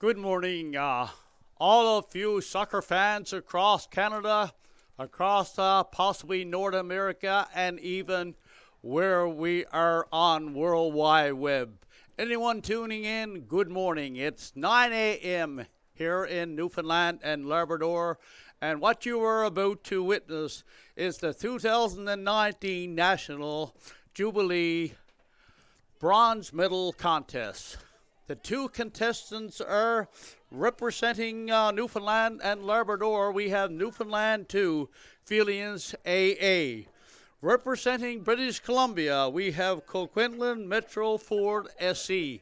Good morning, all of you soccer fans across Canada, across possibly North America, and even where we are on World Wide Web. Anyone tuning in, good morning. It's 9 a.m. here in Newfoundland and Labrador, and what you are about to witness is the 2019 National Jubilee Bronze Medal Contest. The two contestants are representing Newfoundland and Labrador. We have Newfoundland 2, Felians AA. Representing British Columbia, we have Coquitlam Metro Ford SC.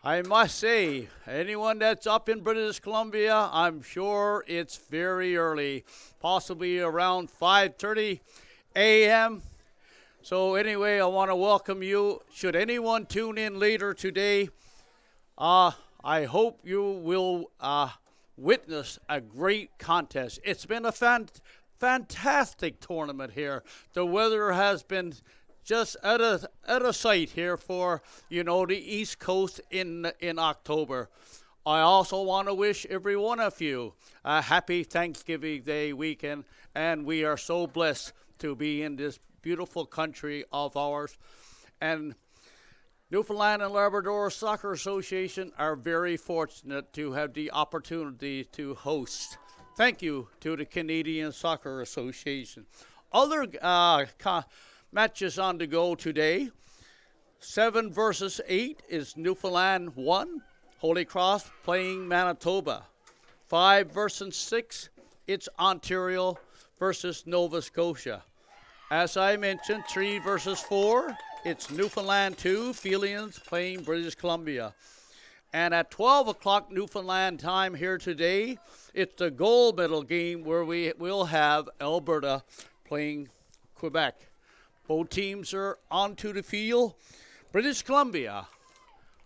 I must say, anyone that's up in British Columbia, I'm sure it's very early, possibly around 5:30 a.m. So anyway, I want to welcome you. Should anyone tune in later today, I hope you will witness a great contest. It's been a fantastic tournament here. The weather has been just out of sight here for, the East Coast in October. I also want to wish every one of you a happy Thanksgiving Day weekend, and we are so blessed to be in this beautiful country of ours. And Newfoundland and Labrador Soccer Association are very fortunate to have the opportunity to host. Thank you to the Canadian Soccer Association. Other matches on the go today. 7 versus 8 is Newfoundland 1. Holy Cross playing Manitoba. 5 versus 6, it's Ontario versus Nova Scotia. As I mentioned, 3 versus 4, it's Newfoundland 2, Felians playing British Columbia. And at 12 o'clock Newfoundland time here today, it's the gold medal game where we will have Alberta playing Quebec. Both teams are onto the field. British Columbia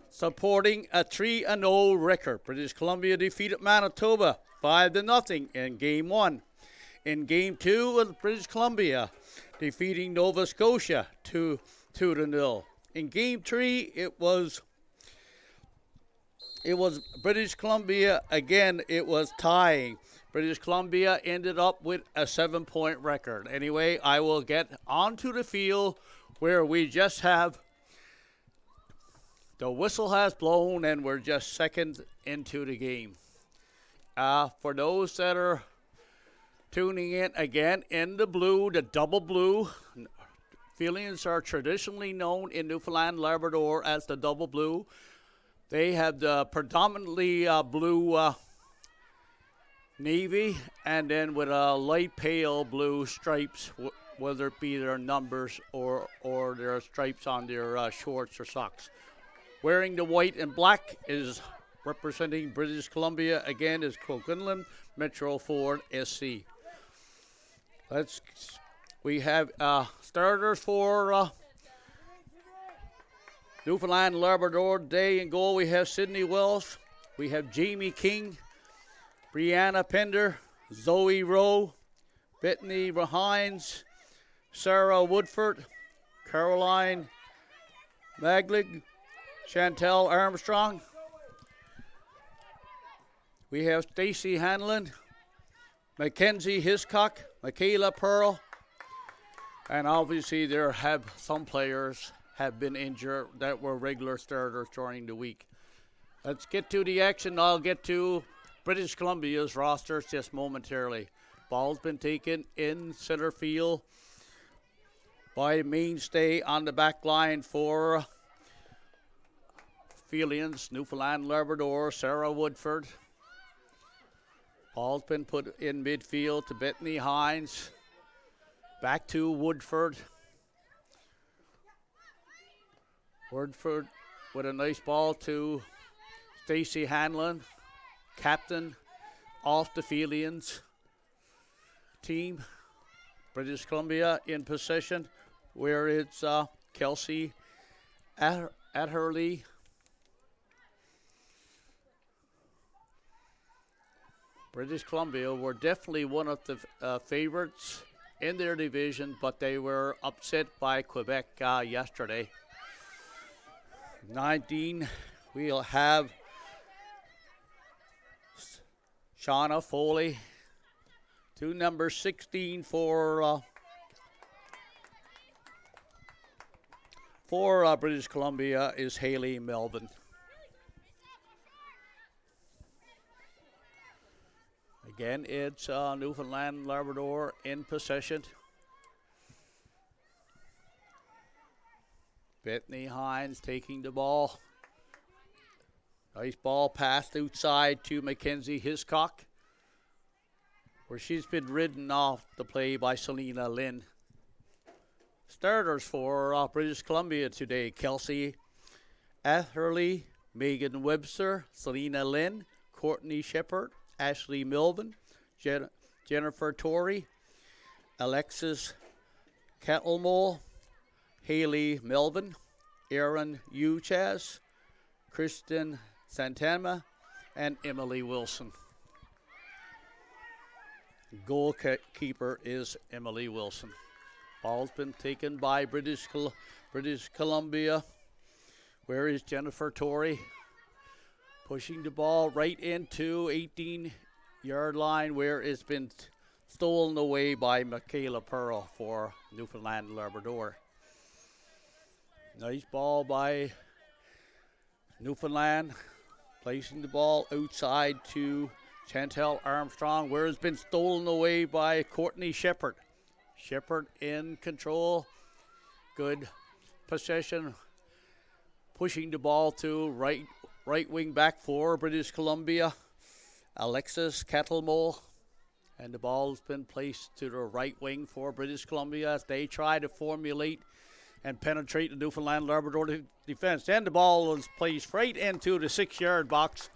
supporting a 3-0 record. British Columbia defeated Manitoba 5-0 in Game 1. In Game 2 with British Columbia defeating Nova Scotia 2-0. In Game 3, it was British Columbia again. It was tying. British Columbia ended up with a 7-point record. Anyway, I will get onto the field where we just have the whistle has blown and we're just seconds into the game. For those that are tuning in again in the blue, the double blue. Felians are traditionally known in Newfoundland, Labrador as the double blue. They have the predominantly blue navy and then with a light pale blue stripes, whether it be their numbers or their stripes on their shorts or socks. Wearing the white and black is representing British Columbia again is Coquitlam Metro Ford SC. We have starters for Newfoundland and Labrador today in goal. We have Sydney Wells. We have Jamie King, Brianna Pender, Zoe Rowe, Bethany Hines, Sarah Woodford, Caroline Maglig, Chantel Armstrong. We have Stacy Hanlon, Mackenzie Hiscock, Michaela Pearl, and obviously there have some players have been injured that were regular starters during the week. Let's get to the action. I'll get to British Columbia's rosters just momentarily. Ball's been taken in center field by mainstay on the back line for Felians, Newfoundland, Labrador, Sarah Woodford. Ball's been put in midfield to Bethany Hines. Back to Woodford. Woodford with a nice ball to Stacey Hanlon, captain of the Felians team. British Columbia in possession, where it's Kelsey Adherley. British Columbia were definitely one of the favorites in their division, but they were upset by Quebec yesterday. 19, we'll have Shauna Foley. To number 16 for British Columbia is Haley Melvin. Again, it's Newfoundland Labrador in possession. Bethany Hines taking the ball. Nice ball passed outside to Mackenzie Hiscock, where she's been ridden off the play by Selena Lynn. Starters for British Columbia today: Kelsey Atherley, Megan Webster, Selena Lynn, Courtney Shepard, Ashley Melvin, Jennifer Torrey, Alexis Kettlemole, Haley Melvin, Erin Uchas, Kristen Santana, and Emily Wilson. Goalkeeper is Emily Wilson. Ball's been taken by British Columbia. Where is Jennifer Torrey? Pushing the ball right into 18-yard line, where it's been stolen away by Michaela Pearl for Newfoundland Labrador. Nice ball by Newfoundland, placing the ball outside to Chantel Armstrong, where it's been stolen away by Courtney Shepard. Shepard in control. Good possession. Pushing the ball to right wing back for British Columbia, Alexis Kettlemole. And the ball's been placed to the right wing for British Columbia as they try to formulate and penetrate the Newfoundland Labrador defense. Then the ball is placed right into the 6-yard box,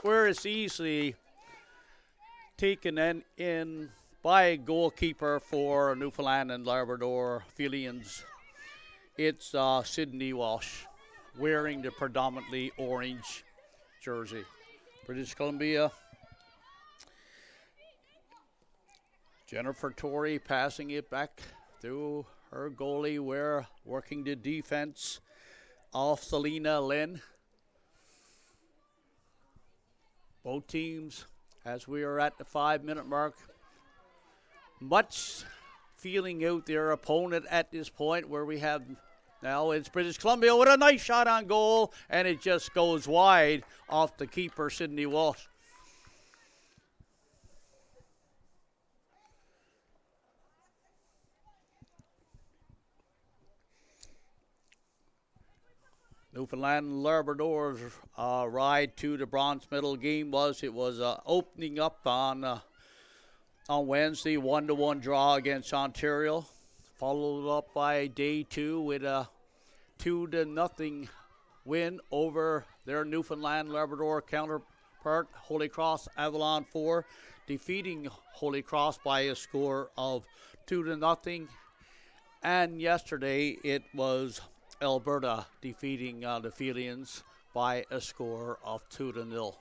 where it's easily taken in by a goalkeeper for Newfoundland and Labrador Philians. It's Sydney Walsh, wearing the predominantly orange jersey. British Columbia. Jennifer Torrey passing it back through her goalie, where working the defense of Selena Lynn. Both teams, as we are at the 5-minute mark, much feeling out their opponent at this point, where we have now it's British Columbia with a nice shot on goal, and it just goes wide off the keeper, Sydney Walsh. Newfoundland Labrador's ride to the bronze medal game was opening up on Wednesday, 1-1 draw against Ontario, followed up by day 2 with a 2-0 win over their Newfoundland Labrador counterpart, Holy Cross Avalon 4, defeating Holy Cross by a score of 2-0. And yesterday it was Alberta defeating the Philians by a score of 2-0.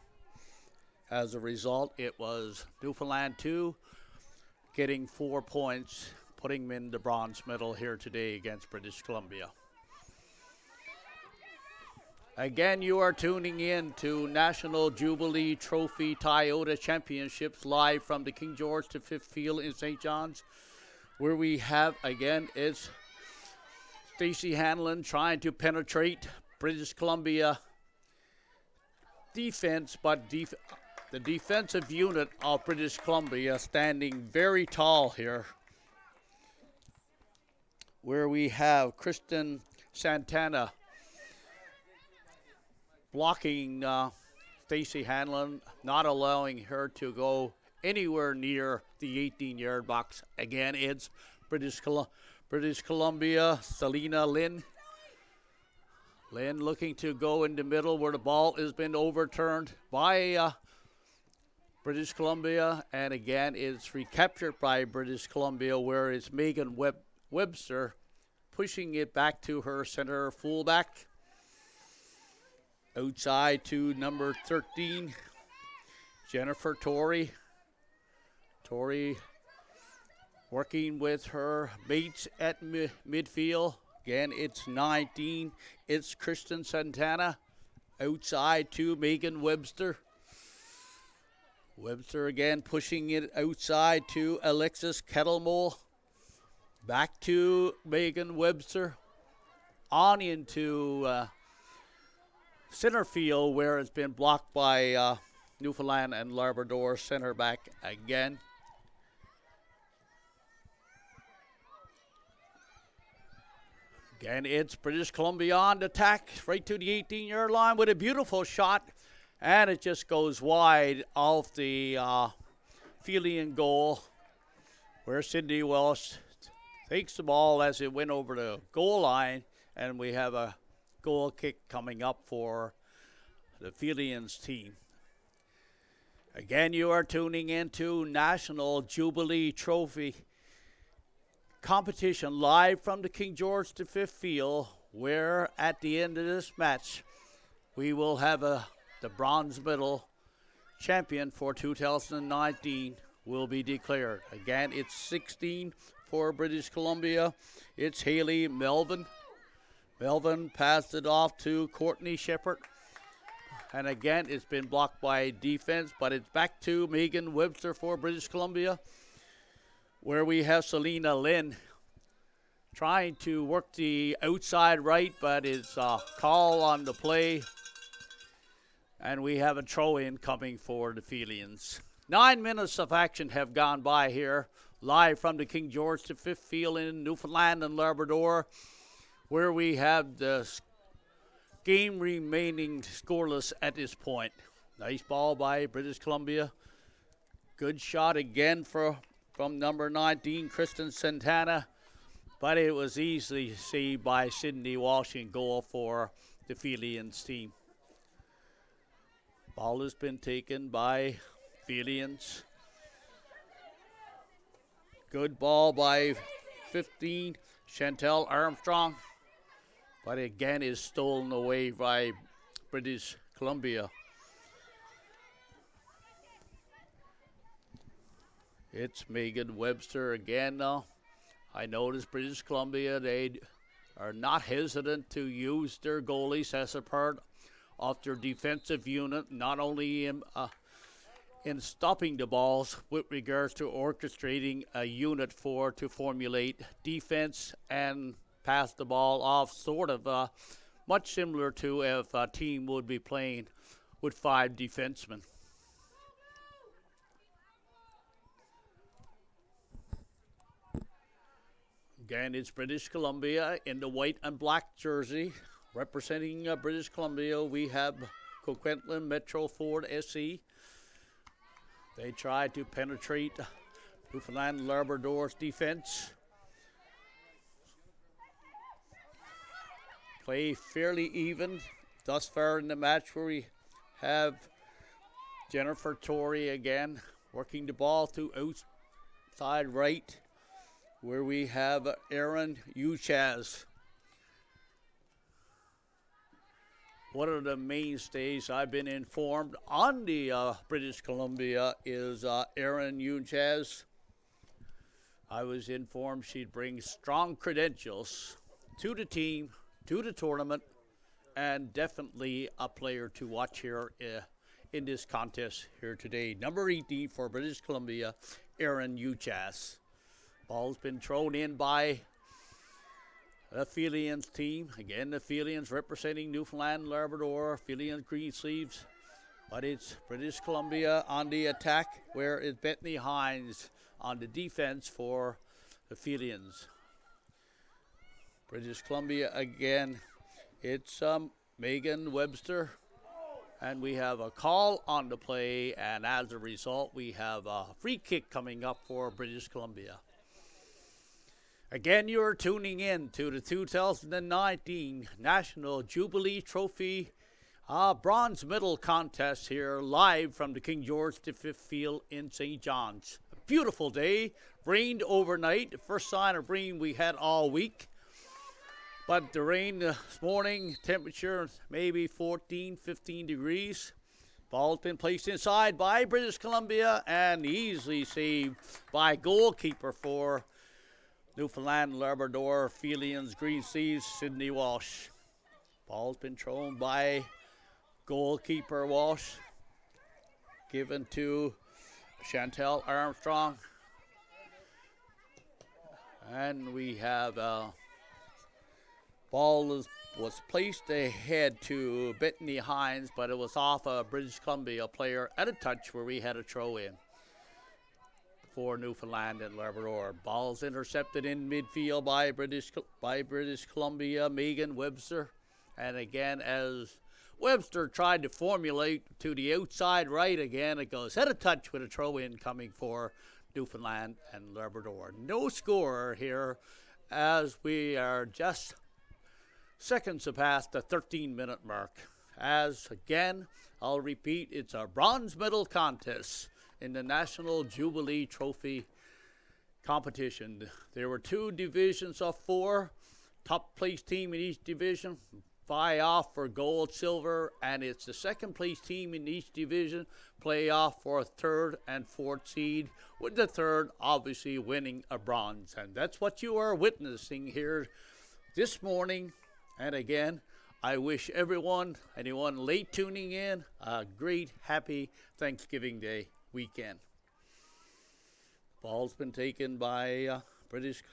As a result, it was Newfoundland 2 getting 4 points, putting them in the bronze medal here today against British Columbia. Again, you are tuning in to National Jubilee Trophy Toyota Championships live from the King George V Field in St. John's, where we have, again, it's Stacey Hanlon trying to penetrate British Columbia defense, but the defensive unit of British Columbia standing very tall here, where we have Kristen Santana blocking Stacey Hanlon, not allowing her to go anywhere near the 18-yard box. Again, it's British Columbia, Selena Lynn. Lynn looking to go in the middle, where the ball has been overturned by British Columbia. And again, it's recaptured by British Columbia, where it's Megan Webster pushing it back to her center fullback. Outside to number 13, Jennifer Torrey. Torrey working with her mates at midfield. Again, it's 19. It's Kristen Santana. Outside to Megan Webster. Webster again pushing it outside to Alexis Kettlemole. Back to Megan Webster. On into center field where it's been blocked by Newfoundland and Labrador center back again. Again, it's British Columbia on the attack right to the 18-yard line with a beautiful shot. And it just goes wide off the Felian goal where Cindy Welsh takes the ball as it went over the goal line. And we have a goal kick coming up for the Felians team. Again, you are tuning into National Jubilee Trophy competition live from the King George V Field, where at the end of this match, we will have the bronze medal champion for 2019 will be declared. Again, it's 16 for British Columbia. It's Haley Melvin. Melvin passed it off to Courtney Shepard. And again, it's been blocked by defense, but it's back to Megan Webster for British Columbia, where we have Selena Lynn trying to work the outside right, but it's a call on the play. And we have a throw-in coming for the Felians. 9 minutes of action have gone by here, live from the King George V Field in Newfoundland and Labrador, where we have the game remaining scoreless at this point. Nice ball by British Columbia. Good shot again from number 19, Kristen Santana. But it was easily saved by Sydney Walsh in goal for the Felians team. Ball has been taken by Felians. Good ball by 15, Chantel Armstrong. But again is stolen away by British Columbia. It's Megan Webster again now. I noticed British Columbia, they are not hesitant to use their goalies as a part of their defensive unit, not only in stopping the balls with regards to orchestrating a unit to formulate defense and pass the ball off, sort of much similar to if a team would be playing with 5 defensemen. Again, it's British Columbia in the white and black jersey. Representing British Columbia, we have Coquitlam Metro Ford SC. They tried to penetrate Newfoundland Labrador's defense. Play fairly even thus far in the match, where we have Jennifer Torrey again working the ball to outside right, where we have Erin Uchaz. One of the mainstays I've been informed on the British Columbia is Erin Uchaz. I was informed she'd bring strong credentials to the team, to the tournament, and definitely a player to watch here in this contest here today. Number 18 for British Columbia, Erin Uchaz. Ball's been thrown in by the Felians team. Again, the Felians representing Newfoundland, Labrador, Felians green sleeves. But it's British Columbia on the attack, where it's Bethany Hines on the defense for the Felians. British Columbia again, it's Megan Webster. And we have a call on the play, and as a result, we have a free kick coming up for British Columbia. Again, you're tuning in to the 2019 National Jubilee Trophy bronze medal contest here live from the King George V Field in St. John's. A beautiful day, rained overnight, the first sign of rain we had all week. But the rain this morning, temperature maybe 14, 15 degrees. Ball's been placed inside by British Columbia and easily saved by goalkeeper for Newfoundland Labrador Felians green sleeves, Sydney Walsh. Ball's been thrown by goalkeeper Walsh, given to Chantel Armstrong. And we have ball was placed ahead to Bethany Hines, but it was off a British Columbia player at a touch where we had a throw in for Newfoundland and Labrador. Ball's intercepted in midfield by British Columbia, Megan Webster. And again, as Webster tried to formulate to the outside right again, it goes head of touch with a throw in coming for Newfoundland and Labrador. No score here as we are just seconds past the 13-minute mark. As again, I'll repeat, it's a bronze medal contest in the National Jubilee Trophy competition. There were 2 divisions of 4. Top place team in each division vie off for gold, silver, and it's the second place team in each division play off for a 3rd and 4th seed, with the 3rd obviously winning a bronze. And that's what you are witnessing here this morning. And again, I wish anyone late tuning in, a great, happy Thanksgiving Day weekend. Ball's been taken by British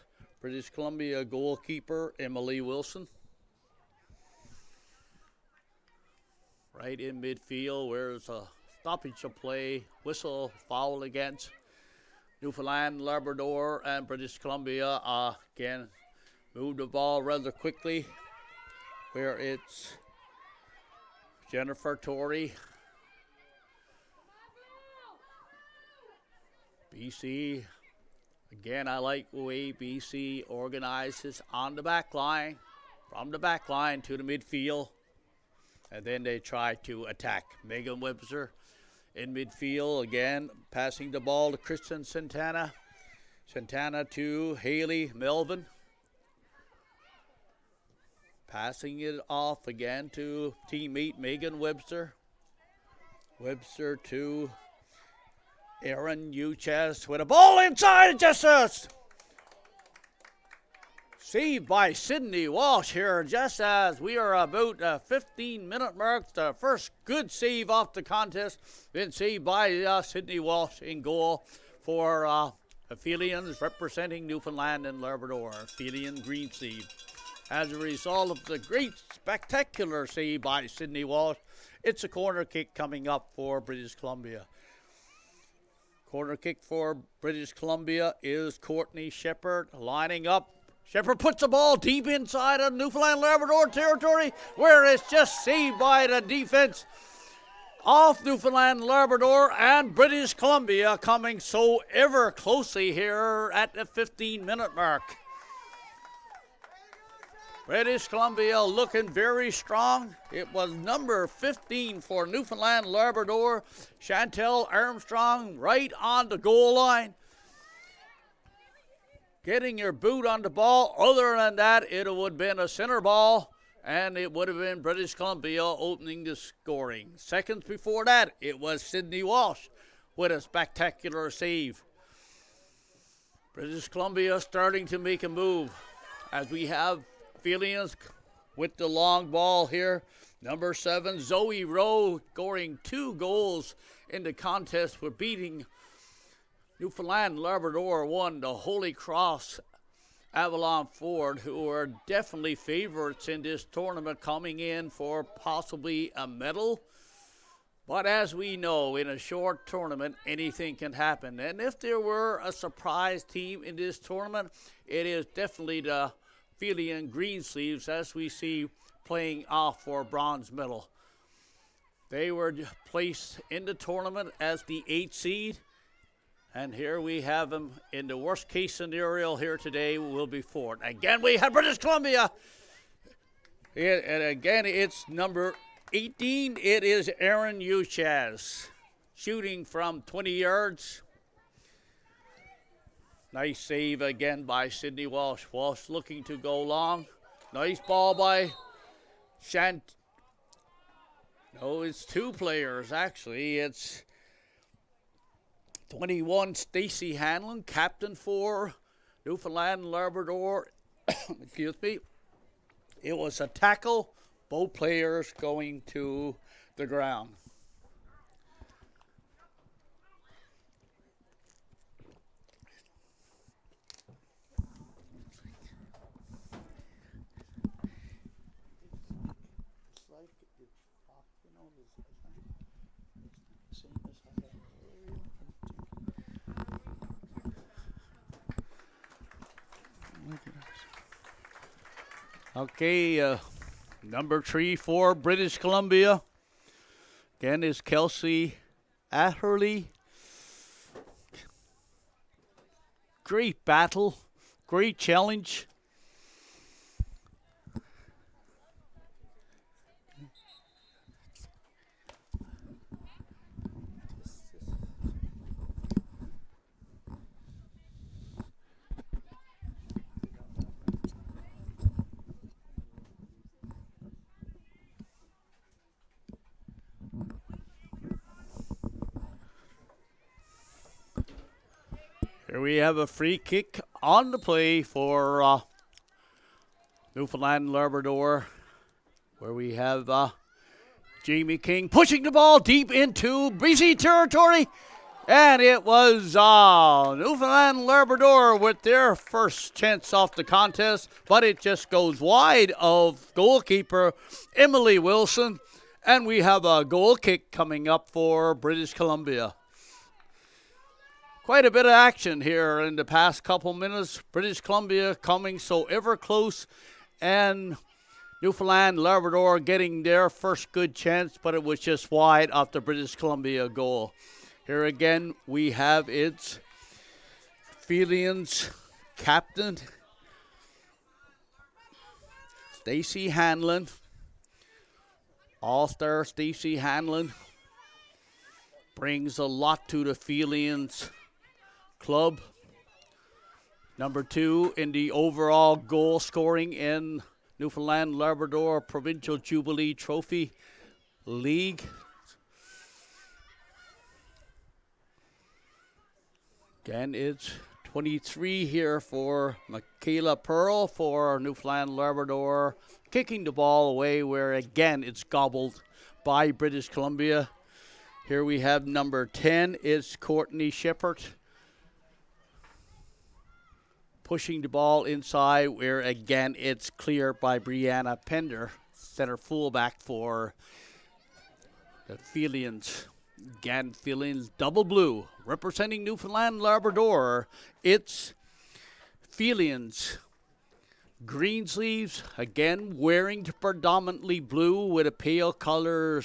Columbia goalkeeper Emily Wilson. Right in midfield, where's a stoppage of play, whistle, foul against Newfoundland, Labrador, and British Columbia. Again, moved the ball rather quickly, where it's Jennifer Torrey. BC, again, I like the way BC organizes on the back line, from the back line to the midfield. And then they try to attack. Megan Webster in midfield again, passing the ball to Kristen Santana. Santana to Haley Melvin. Passing it off again to teammate Megan Webster. Webster to Aaron Uchas with a ball inside. Just saved by Sydney Walsh here, just as we are about a 15-minute mark. The first good save off the contest, been saved by Sydney Walsh in goal for Aphelians representing Newfoundland and Labrador. Aphelian green sleeve. As a result of the great spectacular save by Sydney Walsh, it's a corner kick coming up for British Columbia. Corner kick for British Columbia is Courtney Shepherd lining up. Shepherd puts the ball deep inside of Newfoundland Labrador territory, where it's just saved by the defense of Newfoundland Labrador, and British Columbia coming so ever closely here at the 15-minute mark. British Columbia looking very strong. It was number 15 for Newfoundland Labrador, Chantel Armstrong, right on the goal line. Getting your boot on the ball. Other than that, it would have been a center ball, and it would have been British Columbia opening the scoring. Seconds before that, it was Sydney Walsh with a spectacular save. British Columbia starting to make a move as we have Aphelians with the long ball here. Number 7, Zoe Rowe, scoring 2 goals in the contest for beating Newfoundland Labrador won the Holy Cross Avalon Ford, who are definitely favorites in this tournament, coming in for possibly a medal. But as we know, in a short tournament, anything can happen. And if there were a surprise team in this tournament, it is definitely the Aphelian Greensleeves, as we see playing off for a bronze medal. They were placed in the tournament as the 8th seed. And here we have them in the worst case scenario here today will be 4th. Again, we have British Columbia. And again, it's number 18. It is Aaron Uchas shooting from 20 yards. Nice save again by Sydney Walsh. Walsh looking to go long. Nice ball by No, it's 2 players, actually. It's 21, Stacey Hanlon, captain for Newfoundland and Labrador. Excuse me. It was a tackle, both players going to the ground. Okay, number 3 for British Columbia. Again is Kelsey Atherley. Great battle, great challenge. Here we have a free kick on the play for Newfoundland and Labrador, where we have Jamie King pushing the ball deep into BC territory. And it was Newfoundland and Labrador with their first chance off the contest, but it just goes wide of goalkeeper Emily Wilson. And we have a goal kick coming up for British Columbia. Quite a bit of action here in the past couple minutes. British Columbia coming so ever close, and Newfoundland Labrador getting their first good chance, but it was just wide off the British Columbia goal. Here again, we have its Felians captain, Stacey Hanlon. All-star Stacey Hanlon brings a lot to the Felians club. Number 2 in the overall goal scoring in Newfoundland Labrador Provincial Jubilee Trophy League. Again, it's 23 here for Michaela Pearl for Newfoundland Labrador, kicking the ball away where again it's gobbled by British Columbia. Here we have number 10 is Courtney Shepard, pushing the ball inside where again it's cleared by Brianna Pender, center fullback for the Felians. Again, Felians double blue, representing Newfoundland Labrador. It's Felians green sleeves, again wearing predominantly blue with a pale color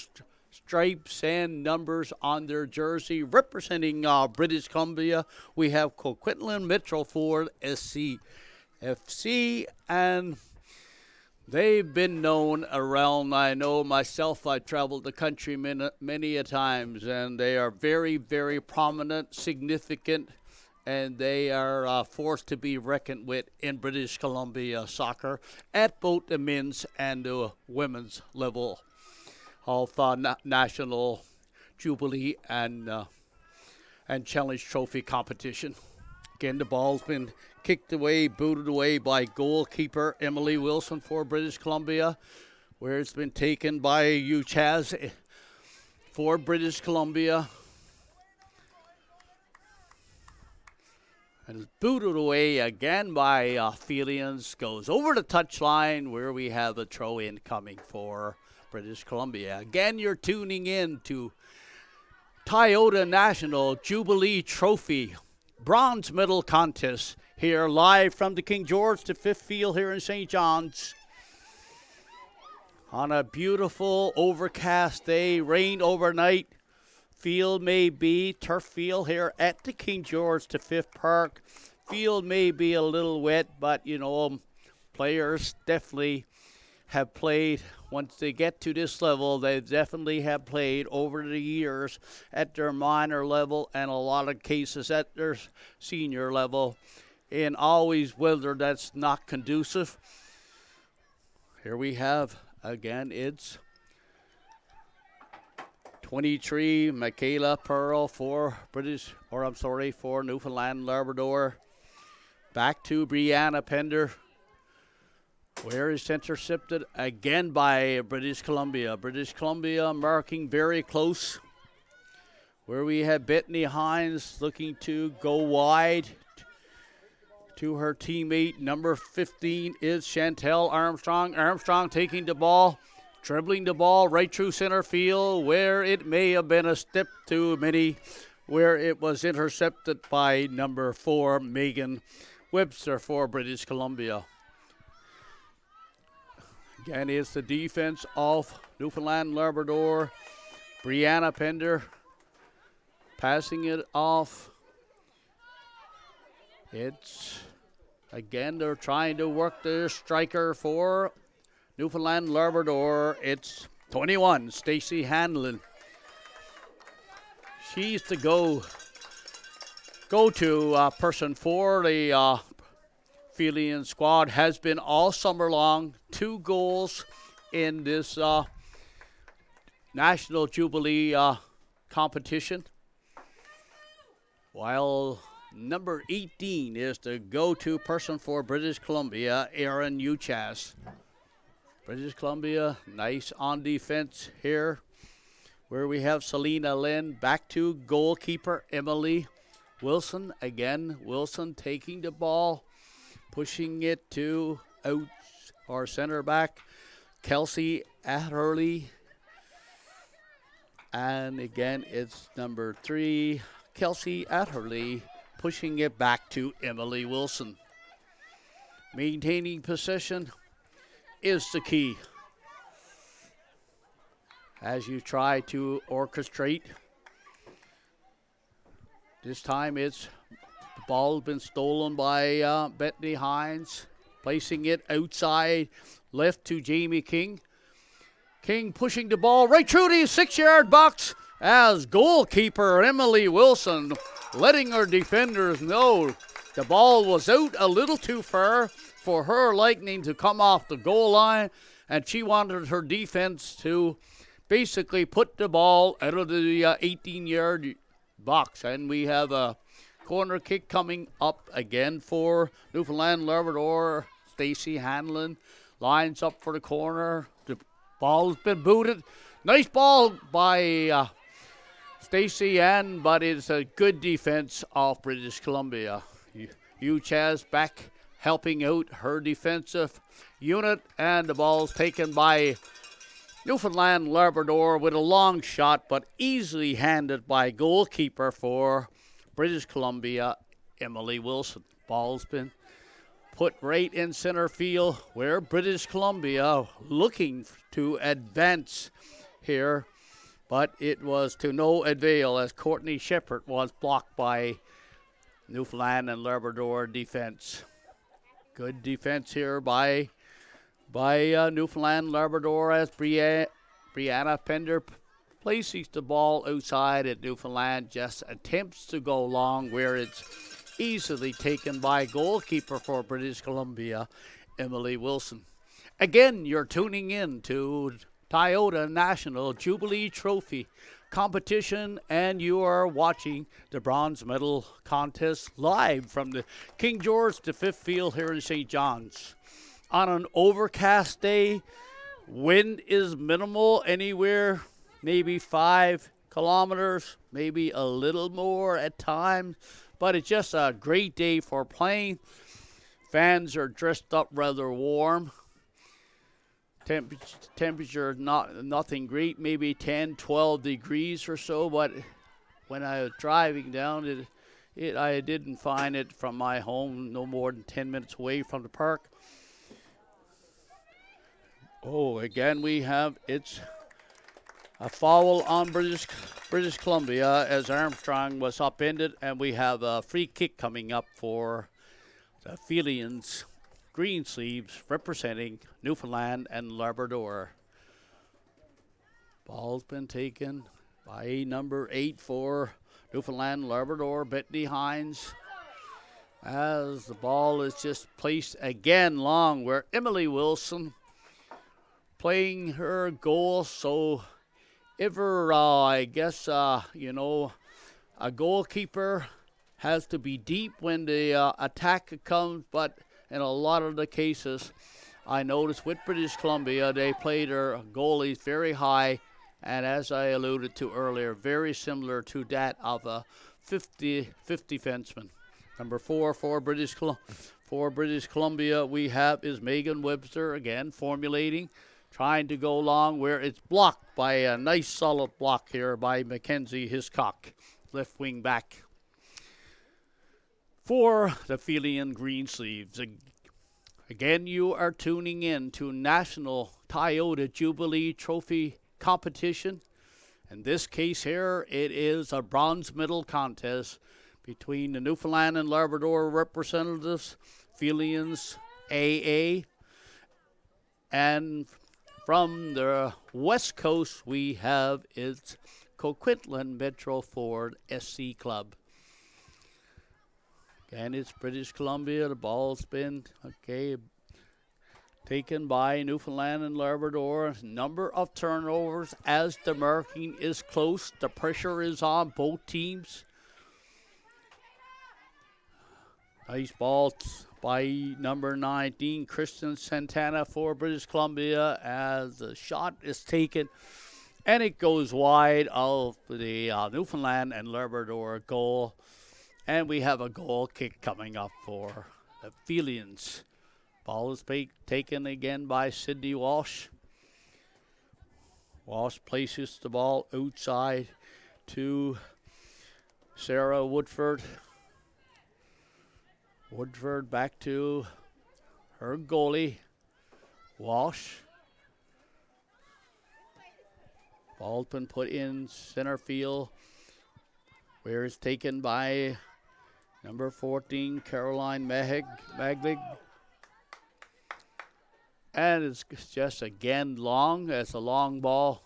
stripes and numbers on their jersey. Representing British Columbia, we have Coquitlam Metro Ford SCFC, and they've been known around. I know myself, I traveled the country many a times, and they are very, very prominent, significant, and they are a force to be reckoned with in British Columbia soccer at both the men's and the women's level of national Jubilee and Challenge Trophy competition. Again, the ball's been kicked away, booted away by goalkeeper Emily Wilson for British Columbia, where it's been taken by Uchaz for British Columbia. And booted away again by Felians, goes over the touchline where we have a throw-in coming for British Columbia. Again, you're tuning in to Toyota National Jubilee Trophy Bronze Medal Contest here live from the King George V Field here in St. John's on a beautiful overcast day. Rained overnight. Field may be turf field here at the King George V Park. Field may be a little wet, but you know, players definitely have played. Once they get to this level, they definitely have played over the years at their minor level and a lot of cases at their senior level in always weather that's not conducive. Here we have, again, it's 23, Michaela Pearl for for Newfoundland Labrador. Back to Brianna Pender, where is intercepted again by British Columbia. British Columbia marking very close, where we have Bethany Hines looking to go wide to her teammate. Number 15 is Chantel Armstrong. Armstrong taking the ball, dribbling the ball right through center field, where it may have been a step too many, where it was intercepted by number 4, Megan Webster for British Columbia. Again, it's the defense of Newfoundland Labrador. Brianna Pender passing it off. It's, again, they're trying to work the striker for Newfoundland Labrador. It's 21, Stacy Hanlon. She's the go-to person for the Felian squad. Has been all summer long. 2 goals in this National Jubilee competition. While number 18 is the go-to person for British Columbia, Erin Uchas. British Columbia, nice on defense here, where we have Selena Lynn. Back to goalkeeper Emily Wilson. Again, Wilson taking the ball, pushing it to out our center back, Kelsey Atherley. And again, it's number 3, Kelsey Atherley, pushing it back to Emily Wilson. Maintaining possession is the key as you try to orchestrate. This time the ball been stolen by Bethany Hines, placing it outside left to Jamie King. King pushing the ball right through the 6-yard box as goalkeeper Emily Wilson letting her defenders know the ball was out a little too far for her Lightning to come off the goal line, and she wanted her defense to basically put the ball out of the 18-yard box. And we have a corner kick coming up again for Newfoundland Labrador. Stacy Hanlon lines up for the corner. The ball's been booted. Nice ball by Stacy Ann, but it's a good defense of British Columbia. Uchas back helping out her defensive unit, and the ball's taken by Newfoundland Labrador with a long shot, but easily handed by goalkeeper for British Columbia, Emily Wilson. Ball's been put right in center field, where British Columbia looking to advance here, but it was to no avail as Courtney Shepherd was blocked by Newfoundland and Labrador defense. Good defense here by Newfoundland Labrador as Brianna Pender places the ball outside at Newfoundland, just attempts to go long, where it's easily taken by goalkeeper for British Columbia, Emily Wilson. Again, you're tuning in to Toyota National Jubilee Trophy competition, and you are watching the bronze medal contest live from the King George V field here in St. John's. On an overcast day, wind is minimal, anywhere maybe 5 kilometers, maybe a little more at times, but it's just a great day for playing. Fans are dressed up rather warm. Temperature nothing great, maybe 10, 12 degrees or so, but when I was driving down, I didn't find it from my home no more than 10 minutes away from the park. Oh, again it's a foul on British Columbia as Armstrong was upended, and we have a free kick coming up for the Felians Green Sleeves representing Newfoundland and Labrador. Ball's been taken by number 8 for Newfoundland Labrador, Bethany Hines, as the ball is just placed again long, where Emily Wilson playing her goal. So I guess a goalkeeper has to be deep when the attack comes, but in a lot of the cases, I noticed with British Columbia, they played their goalies very high, and as I alluded to earlier, very similar to that of a 50 defenseman. Number 4 for British Columbia we have is Megan Webster, again formulating, trying to go long, where it's blocked by a nice solid block here by Mackenzie Hiscock, left wing back for the Felian Green Sleeves. Again, you are tuning in to National Toyota Jubilee Trophy competition. In this case here, it is a bronze medal contest between the Newfoundland and Labrador representatives, Felians AA, and from the West Coast we have its Coquitlam Metro Ford SC Club. And it's British Columbia. The ball's been taken by Newfoundland and Labrador. Number of turnovers as the marking is close. The pressure is on both teams. Nice ball by number 19, Christian Santana for British Columbia, as the shot is taken and it goes wide of the Newfoundland and Labrador goal. And we have a goal kick coming up for the Felians. Ball is taken again by Sidney Walsh. Walsh places the ball outside to Sarah Woodford. Woodford back to her goalie, Walsh. Ball's been put in center field, where it's taken by number 14, Caroline Maglig. And it's just again long. It's a long ball.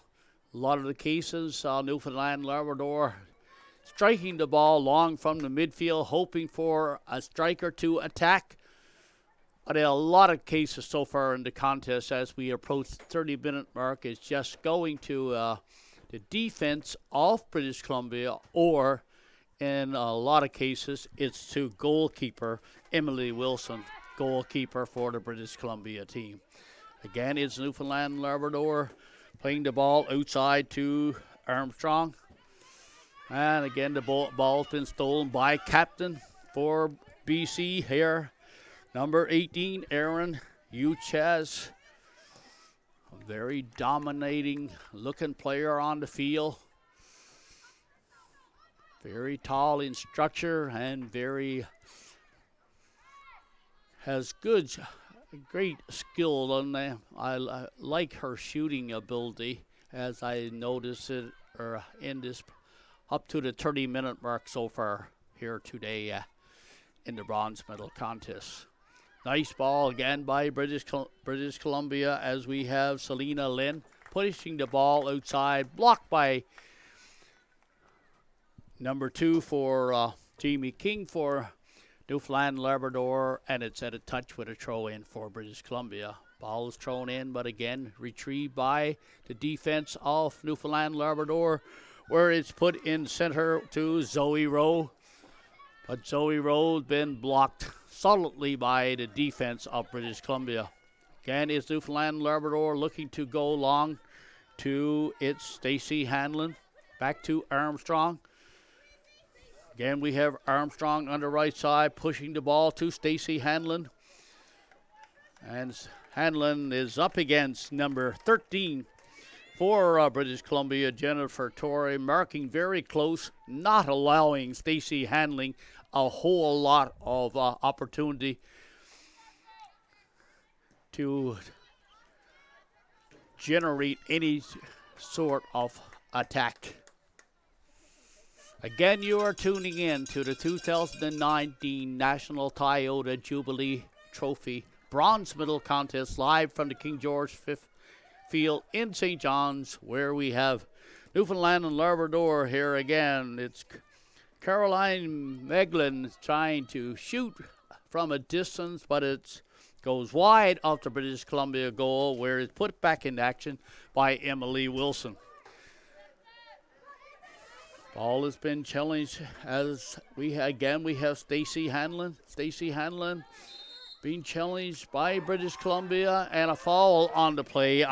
A lot of the cases, Newfoundland, Labrador striking the ball long from the midfield, hoping for a striker to attack. But in a lot of cases so far in the contest, as we approach the 30-minute mark, is just going to the defense of British Columbia, or in a lot of cases, it's to goalkeeper Emily Wilson, goalkeeper for the British Columbia team. Again, it's Newfoundland and Labrador playing the ball outside to Armstrong. And again, the ball's been stolen by captain for BC here, number 18, Aaron Uchez. A very dominating looking player on the field. Very tall in structure and has great skill on them. I like her shooting ability, as I noticed it in this up to the 30-minute mark so far here today in the bronze medal contest. Nice ball again by British Columbia, as we have Selena Lynn pushing the ball outside, blocked by number 2 for Jamie King for Newfoundland Labrador, and it's at a touch with a throw in for British Columbia. Ball is thrown in, but again retrieved by the defense of Newfoundland Labrador, where it's put in center to Zoe Rowe. But Zoe Rowe has been blocked solidly by the defense of British Columbia. Again, it's Newfoundland Labrador looking to go long to its Stacey Hanlon. Back to Armstrong. Again, we have Armstrong on the right side pushing the ball to Stacey Hanlon. And Hanlon is up against number 13 for British Columbia, Jennifer Torrey, marking very close, not allowing Stacey Hanlon a whole lot of opportunity to generate any sort of attack. Again, you are tuning in to the 2019 National Toyota Jubilee Trophy Bronze Medal Contest live from the King George V Field in St. John's, where we have Newfoundland and Labrador here again. It's Caroline Meglin trying to shoot from a distance, but it goes wide of the British Columbia goal, where it's put back in action by Emily Wilson. Ball has been challenged as we have Stacey Hanlon. Stacey Hanlon being challenged by British Columbia, and a foul on the play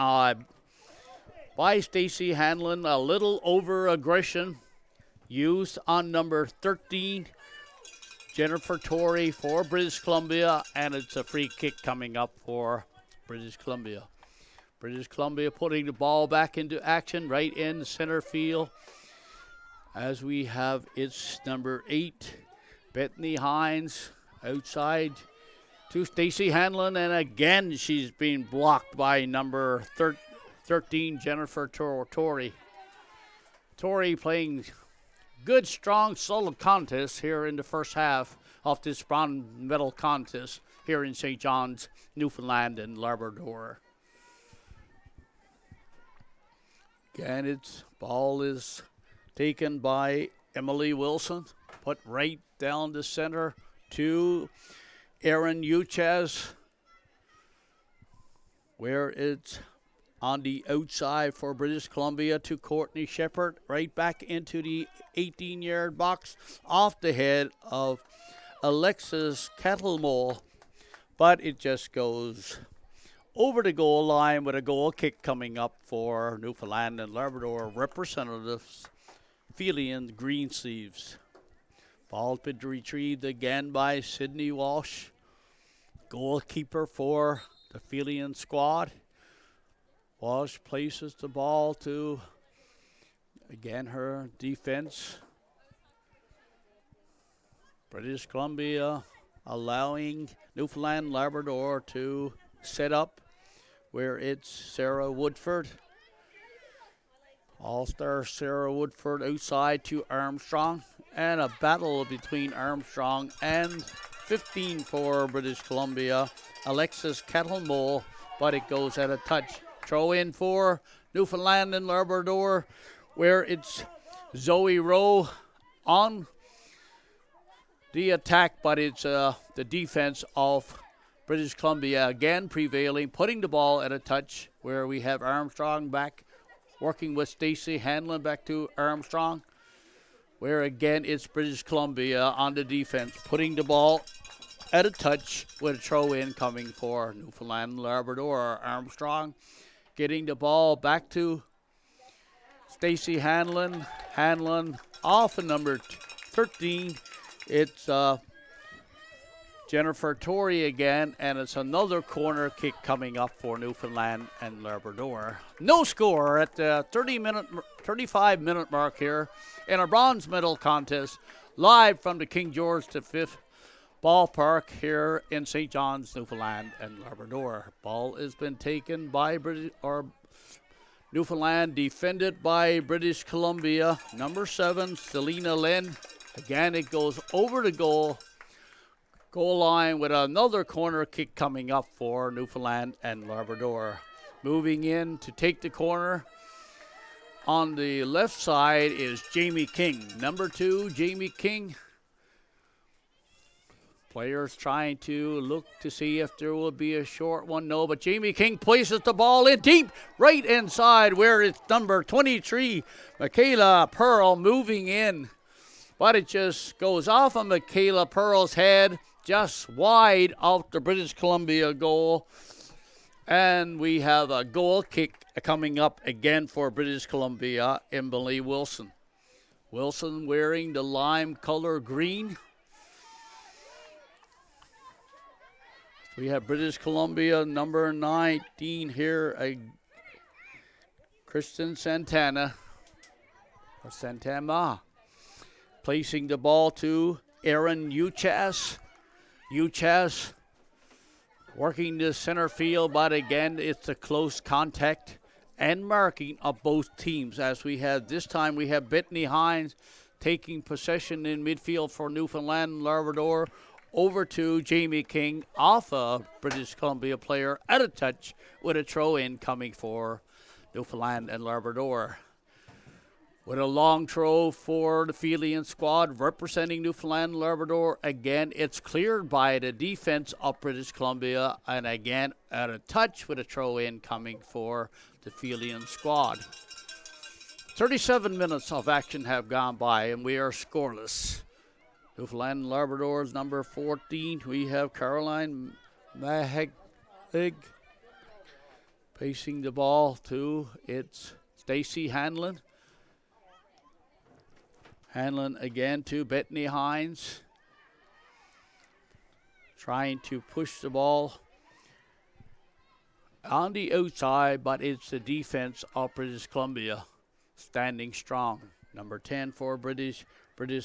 by Stacey Hanlon. A little over aggression used on number 13, Jennifer Torrey for British Columbia, and it's a free kick coming up for British Columbia. British Columbia putting the ball back into action right in center field, as we have its number 8, Bethany Hines, outside to Stacy Hanlon, and again she's being blocked by number 13, Jennifer Torrey. Torrey playing good, strong, solid contest here in the first half of this bronze medal contest here in St. John's, Newfoundland and Labrador. Again, its ball is taken by Emily Wilson, put right down the center to Erin Uchez, where it's on the outside for British Columbia to Courtney Shepherd, right back into the 18-yard box off the head of Alexis Kettlemole, but it just goes over the goal line with a goal kick coming up for Newfoundland and Labrador representatives, Felian Greensleeves. Ball's been retrieved again by Sydney Walsh, goalkeeper for the Felian squad. Walsh places the ball to, again, her defense. British Columbia allowing Newfoundland Labrador to set up where it's Sarah Woodford. All-star Sarah Woodford outside to Armstrong. And a battle between Armstrong and 15 for British Columbia, Alexis Kettlemole, but it goes at a touch. Throw in for Newfoundland and Labrador, where it's Zoe Rowe on the attack, but it's the defense of British Columbia again prevailing, putting the ball at a touch, where we have Armstrong back working with Stacey Hanlon back to Armstrong, where again it's British Columbia on the defense, putting the ball at a touch with a throw in coming for Newfoundland and Labrador. Armstrong getting the ball back to Stacey Hanlon. Hanlon off of number 13. It's Jennifer Torrey again, and it's another corner kick coming up for Newfoundland and Labrador. No score at the 35-minute mark here in a bronze medal contest, live from the King George V ballpark here in St. John's, Newfoundland and Labrador. Ball has been taken by Newfoundland, defended by British Columbia. Number 7, Selena Lynn. Again, it goes over the goal line with another corner kick coming up for Newfoundland and Labrador. Moving in to take the corner on the left side is Jamie King. Number 2, Jamie King. Players trying to look to see if there will be a short one. No, but Jamie King places the ball in deep, right inside where it's number 23, Michaela Pearl, moving in. But it just goes off of Michaela Pearl's head, just wide of the British Columbia goal. And we have a goal kick coming up again for British Columbia, Emily Wilson. Wilson wearing the lime color green. We have British Columbia number 19 here, Kristen Santana, placing the ball to Erin Uchez. Uchez working the center field, but again, it's a close contact and marking of both teams. As we have this time, we have Bethany Hines taking possession in midfield for Newfoundland and Labrador. Over to Jamie King off a British Columbia player at a touch with a throw-in coming for Newfoundland and Labrador. With a long throw for the Felian squad representing Newfoundland and Labrador. Again, it's cleared by the defense of British Columbia, and again at a touch with a throw-in coming for the Felian squad. 37 minutes of action have gone by, and we are scoreless. Newfoundland and Labrador's number 14. We have Caroline Maheg pacing the ball to it's Stacey Hanlon. Hanlon again to Bethany Hines. Trying to push the ball on the outside, but it's the defense of British Columbia standing strong. Number 10 for British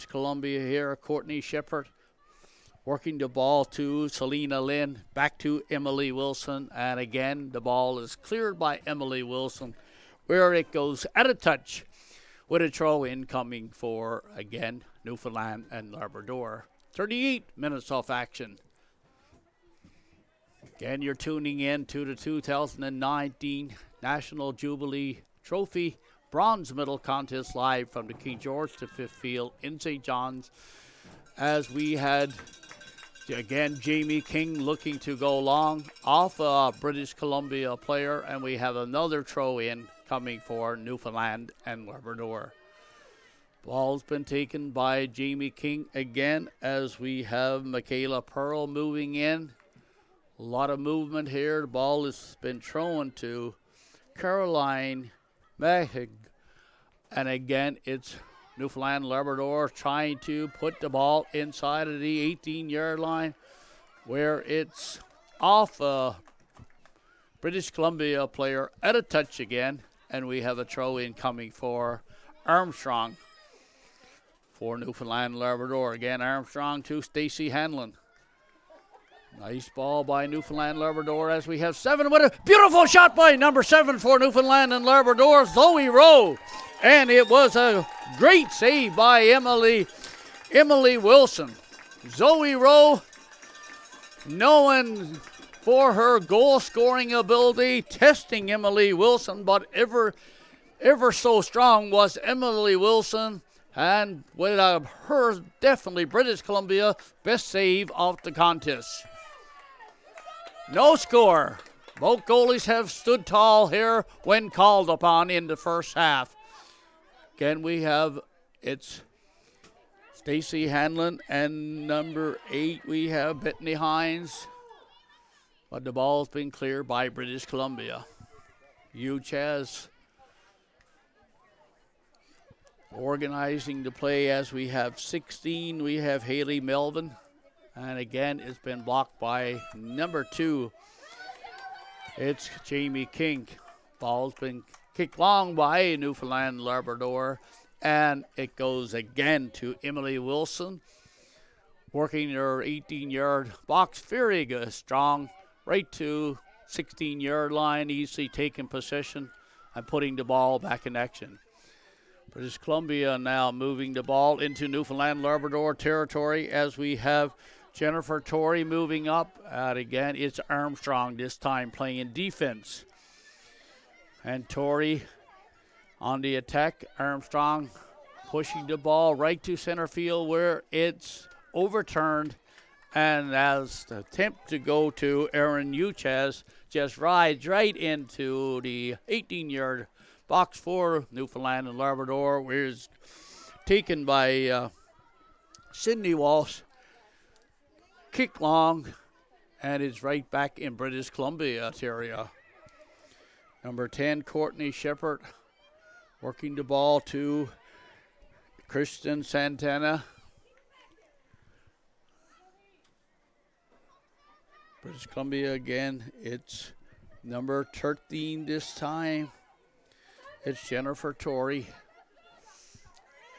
Columbia here, Courtney Shepherd, Working the ball to Selena Lynn, back to Emily Wilson, and again the ball is cleared by Emily Wilson, where it goes at a touch with a throw-in coming for, again, Newfoundland and Labrador. 38 minutes of action. Again, you're tuning in to the 2019 National Jubilee Trophy Bronze Medal Contest live from the King George V Field in St. John's, as we had again Jamie King looking to go long off a British Columbia player, and we have another throw in coming for Newfoundland and Labrador. Ball's been taken by Jamie King again, as we have Michaela Pearl moving in. A lot of movement here. The ball has been thrown to Caroline Mahig, and again it's Newfoundland Labrador trying to put the ball inside of the 18-yard line, where it's off a British Columbia player at a touch again, and we have a throw-in coming for Armstrong for Newfoundland Labrador. Again, Armstrong to Stacey Hanlon. Nice ball by Newfoundland Labrador, as we have 7 with a beautiful shot by number 7 for Newfoundland and Labrador, Zoe Rowe. And it was a great save by Emily Wilson. Zoe Rowe, known for her goal-scoring ability, testing Emily Wilson, but ever so strong was Emily Wilson, and with her definitely British Columbia best save of the contest. No score. Both goalies have stood tall here when called upon in the first half. Again, we have, it's Stacey Hanlon, and number 8, we have Bethany Hines. But the ball's been cleared by British Columbia. Chaz organizing the play, as we have 16. We have Haley Melvin. And again, it's been blocked by number 2. It's Jamie King. Ball's been kicked long by Newfoundland Labrador, and it goes again to Emily Wilson, working her 18-yard box very good, strong, right to 16-yard line, easily taking possession and putting the ball back in action. British Columbia now moving the ball into Newfoundland Labrador territory, as we have Jennifer Torrey moving up, and again it's Armstrong this time playing defense. And Torrey on the attack. Armstrong pushing the ball right to center field, where it's overturned. And as the attempt to go to Aaron Uchas just rides right into the 18-yard box for Newfoundland and Labrador, where it's taken by Sydney Walsh. Kick long, and it's right back in British Columbia area. Number 10, Courtney Shepard, working the ball to Kristen Santana. British Columbia again, it's number 13 this time. It's Jennifer Torrey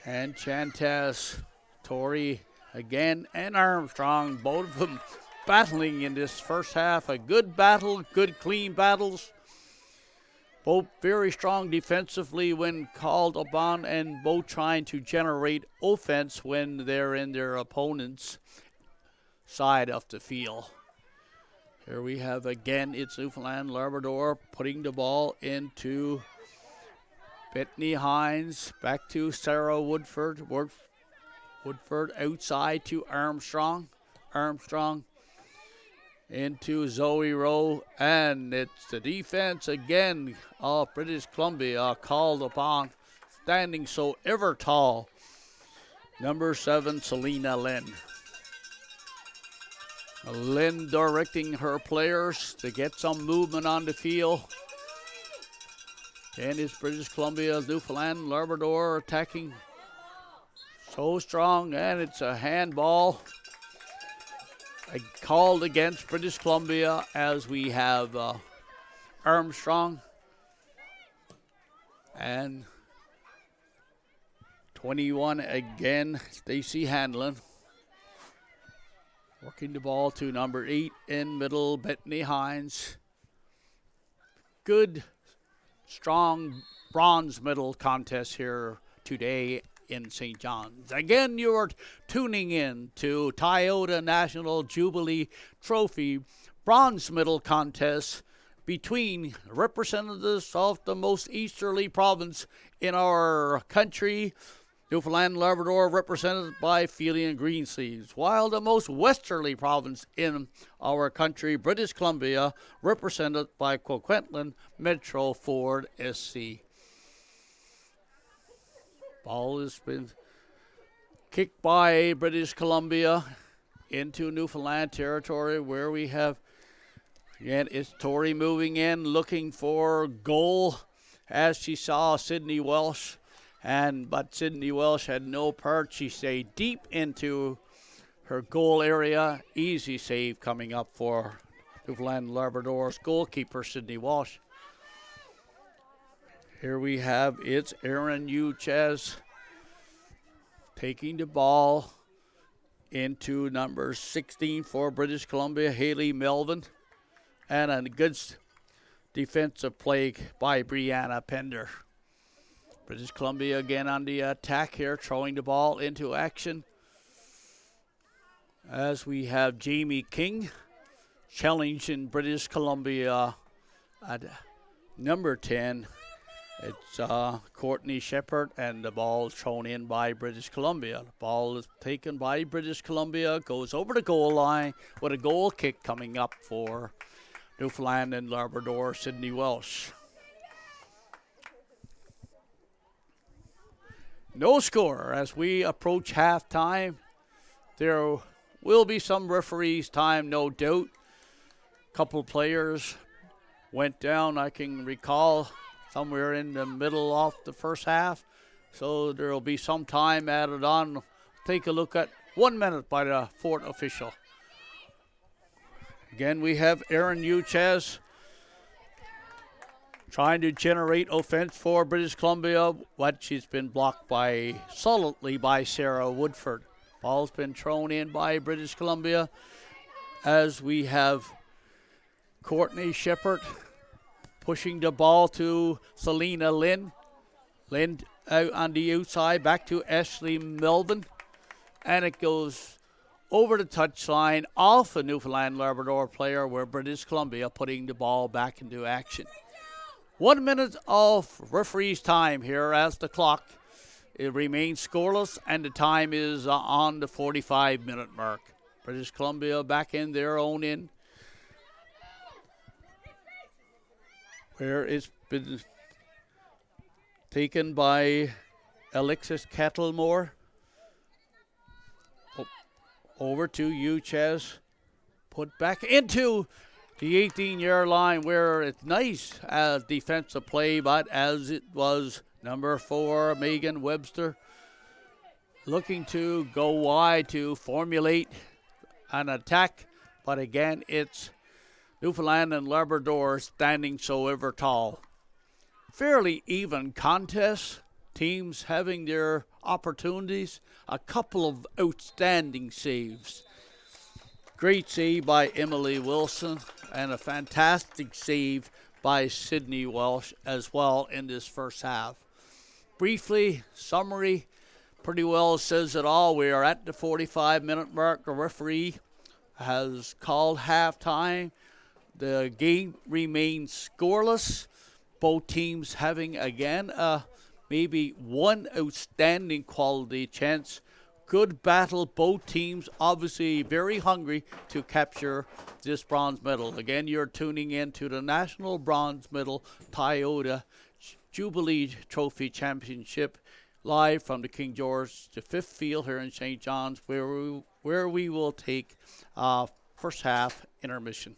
and Chantaz Torrey again, and Armstrong, both of them battling in this first half. A good battle, good clean battles. Both very strong defensively when called upon, and both trying to generate offense when they're in their opponent's side of the field. Here we have again, it's Newfoundland Labrador putting the ball into Bethany Hines, back to Sarah Woodford. Woodford outside to Armstrong. Armstrong into Zoe Rowe, and it's the defense again of British Columbia called upon, standing so ever tall. Number 7, Selena Lynn. Lynn directing her players to get some movement on the field. And it's British Columbia, Newfoundland, Labrador attacking so strong, and it's a handball called against British Columbia, as we have Armstrong and 21 again, Stacey Hanlon. Working the ball to number 8 in middle, Bethany Hines. Good, strong bronze medal contest here today in St. John's. Again, you are tuning in to Toyota National Jubilee Trophy bronze medal contest between representatives of the most easterly province in our country, Newfoundland and Labrador, represented by Feely and Greensleeves, while the most westerly province in our country, British Columbia, represented by Coquitlam Metro Ford SC. Ball has been kicked by British Columbia into Newfoundland territory, where we have, again, it's Tori moving in, looking for goal, as she saw Sydney Welsh. But Sydney Welsh had no part. She stayed deep into her goal area. Easy save coming up for Newfoundland Labrador's goalkeeper, Sydney Welsh. Here we have, it's Aaron Uchez taking the ball into number 16 for British Columbia, Haley Melvin. And a good defensive play by Brianna Pender. British Columbia again on the attack here, throwing the ball into action. As we have Jamie King challenging British Columbia at number 10. It's Courtney Shepherd, and the ball is thrown in by British Columbia. The ball is taken by British Columbia, goes over the goal line with a goal kick coming up for Newfoundland and Labrador, Sydney Welsh. No score as we approach halftime. There will be some referees' time, no doubt. Couple players went down, I can recall, somewhere in the middle of the first half. So there will be some time added on. Take a look at 1 minute by the fourth official. Again, we have Aaron Uchez trying to generate offense for British Columbia, but she's been blocked solidly by Sarah Woodford. Ball's been thrown in by British Columbia as we have Courtney Shepherd pushing the ball to Selena Lynn. Lynn out on the outside, back to Ashley Melvin. And it goes over the touchline off a Newfoundland Labrador player, where British Columbia putting the ball back into action. 1 minute of referee's time here as the clock it remains scoreless, and the time is on the 45-minute mark. British Columbia back in their own end, where it's been taken by Alexis Kettlemore. Over to Uchez, put back into the 18-yard line, where it's nice as defensive play, but as it was number 4, Megan Webster, looking to go wide to formulate an attack. But again, it's Newfoundland and Labrador standing so ever tall. Fairly even contest. Teams having their opportunities. A couple of outstanding saves. Great save by Emily Wilson, and a fantastic save by Sydney Welsh as well in this first half. Briefly, summary pretty well says it all. We are at the 45-minute mark. The referee has called halftime. The game remains scoreless. Both teams having, again, maybe one outstanding quality chance. Good battle. Both teams obviously very hungry to capture this bronze medal. Again, you're tuning in to the National Bronze Medal Toyota Jubilee Trophy Championship live from the King George V Field here in St. John's, where we will take first half intermission.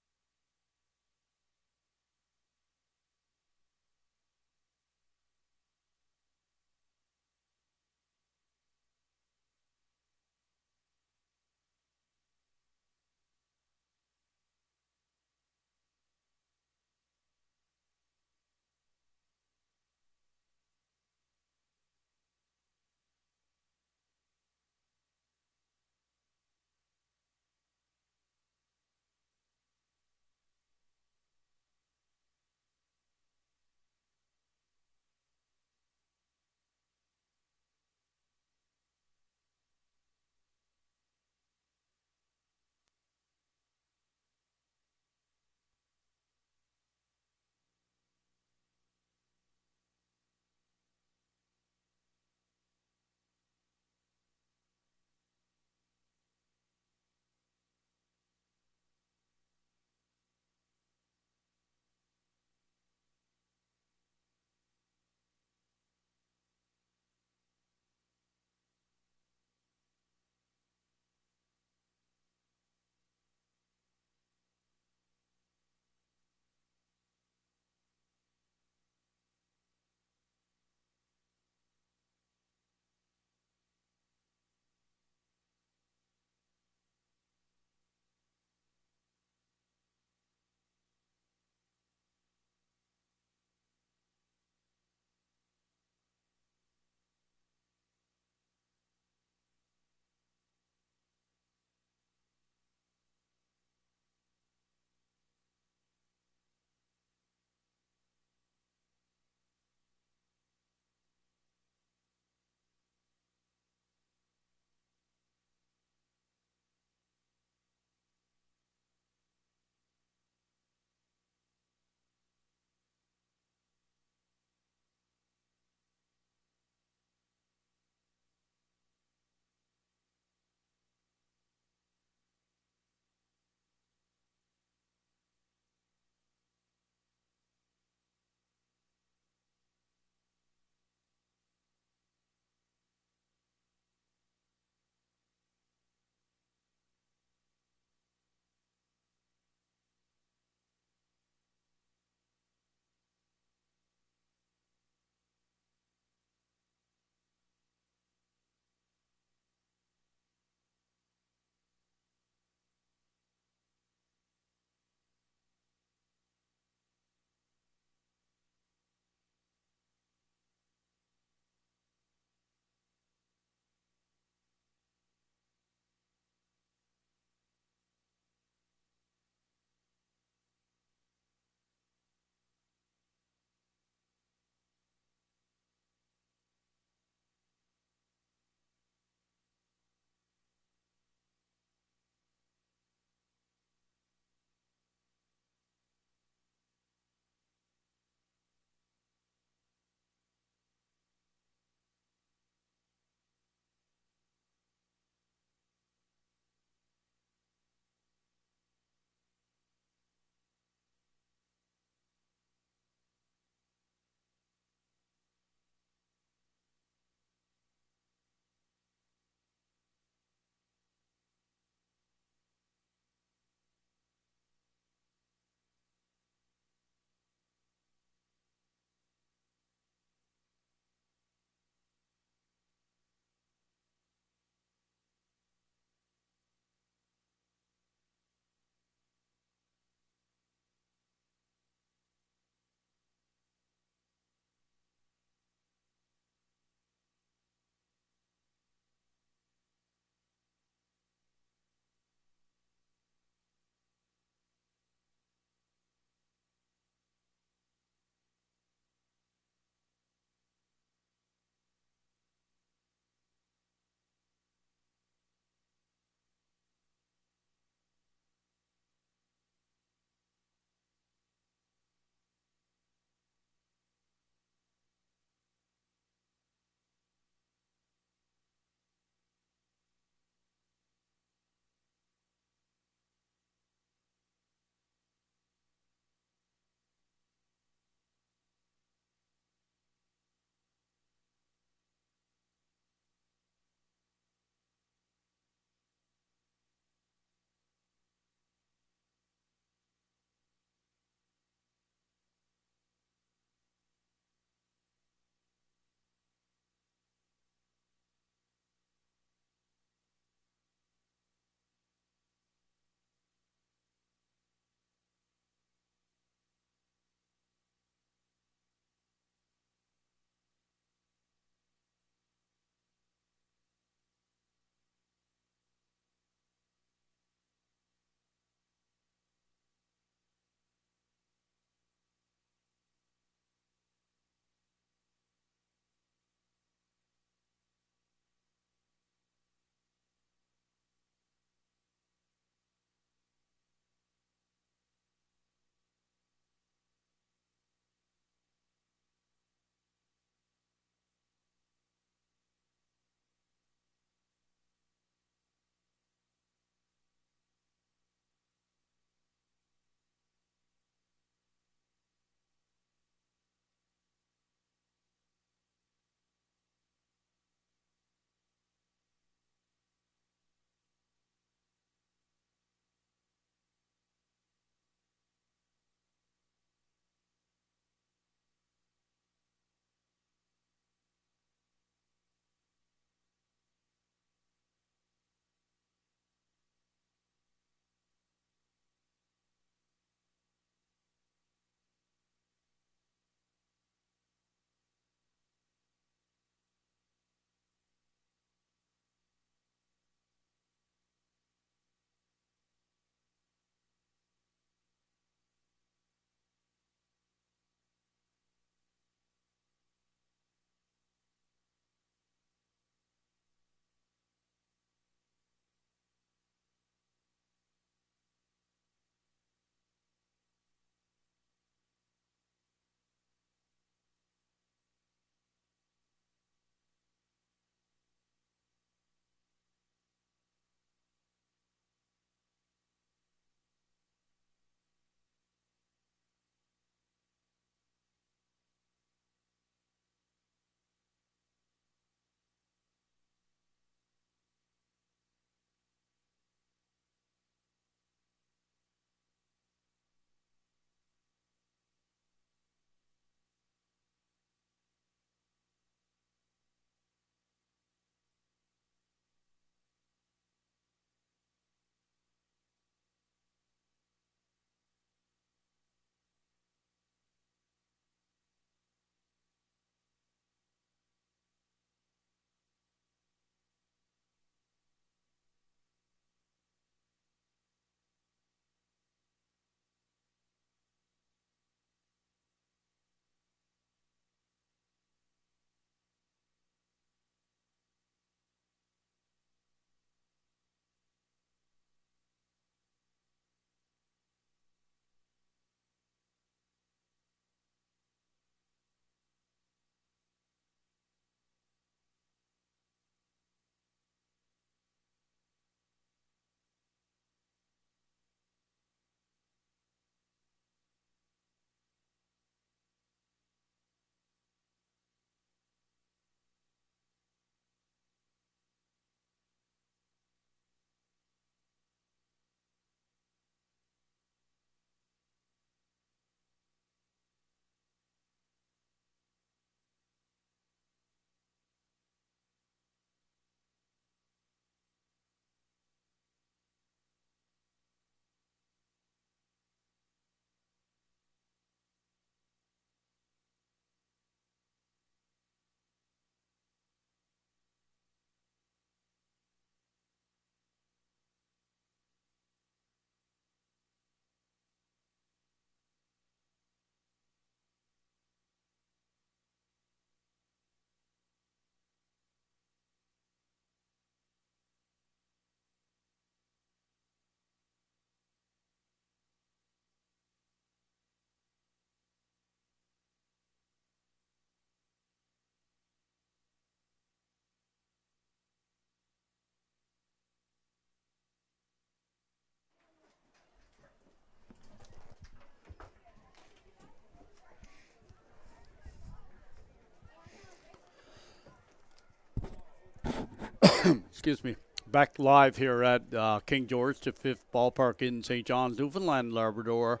back live here at King George V Ballpark in St. John's, Newfoundland, Labrador,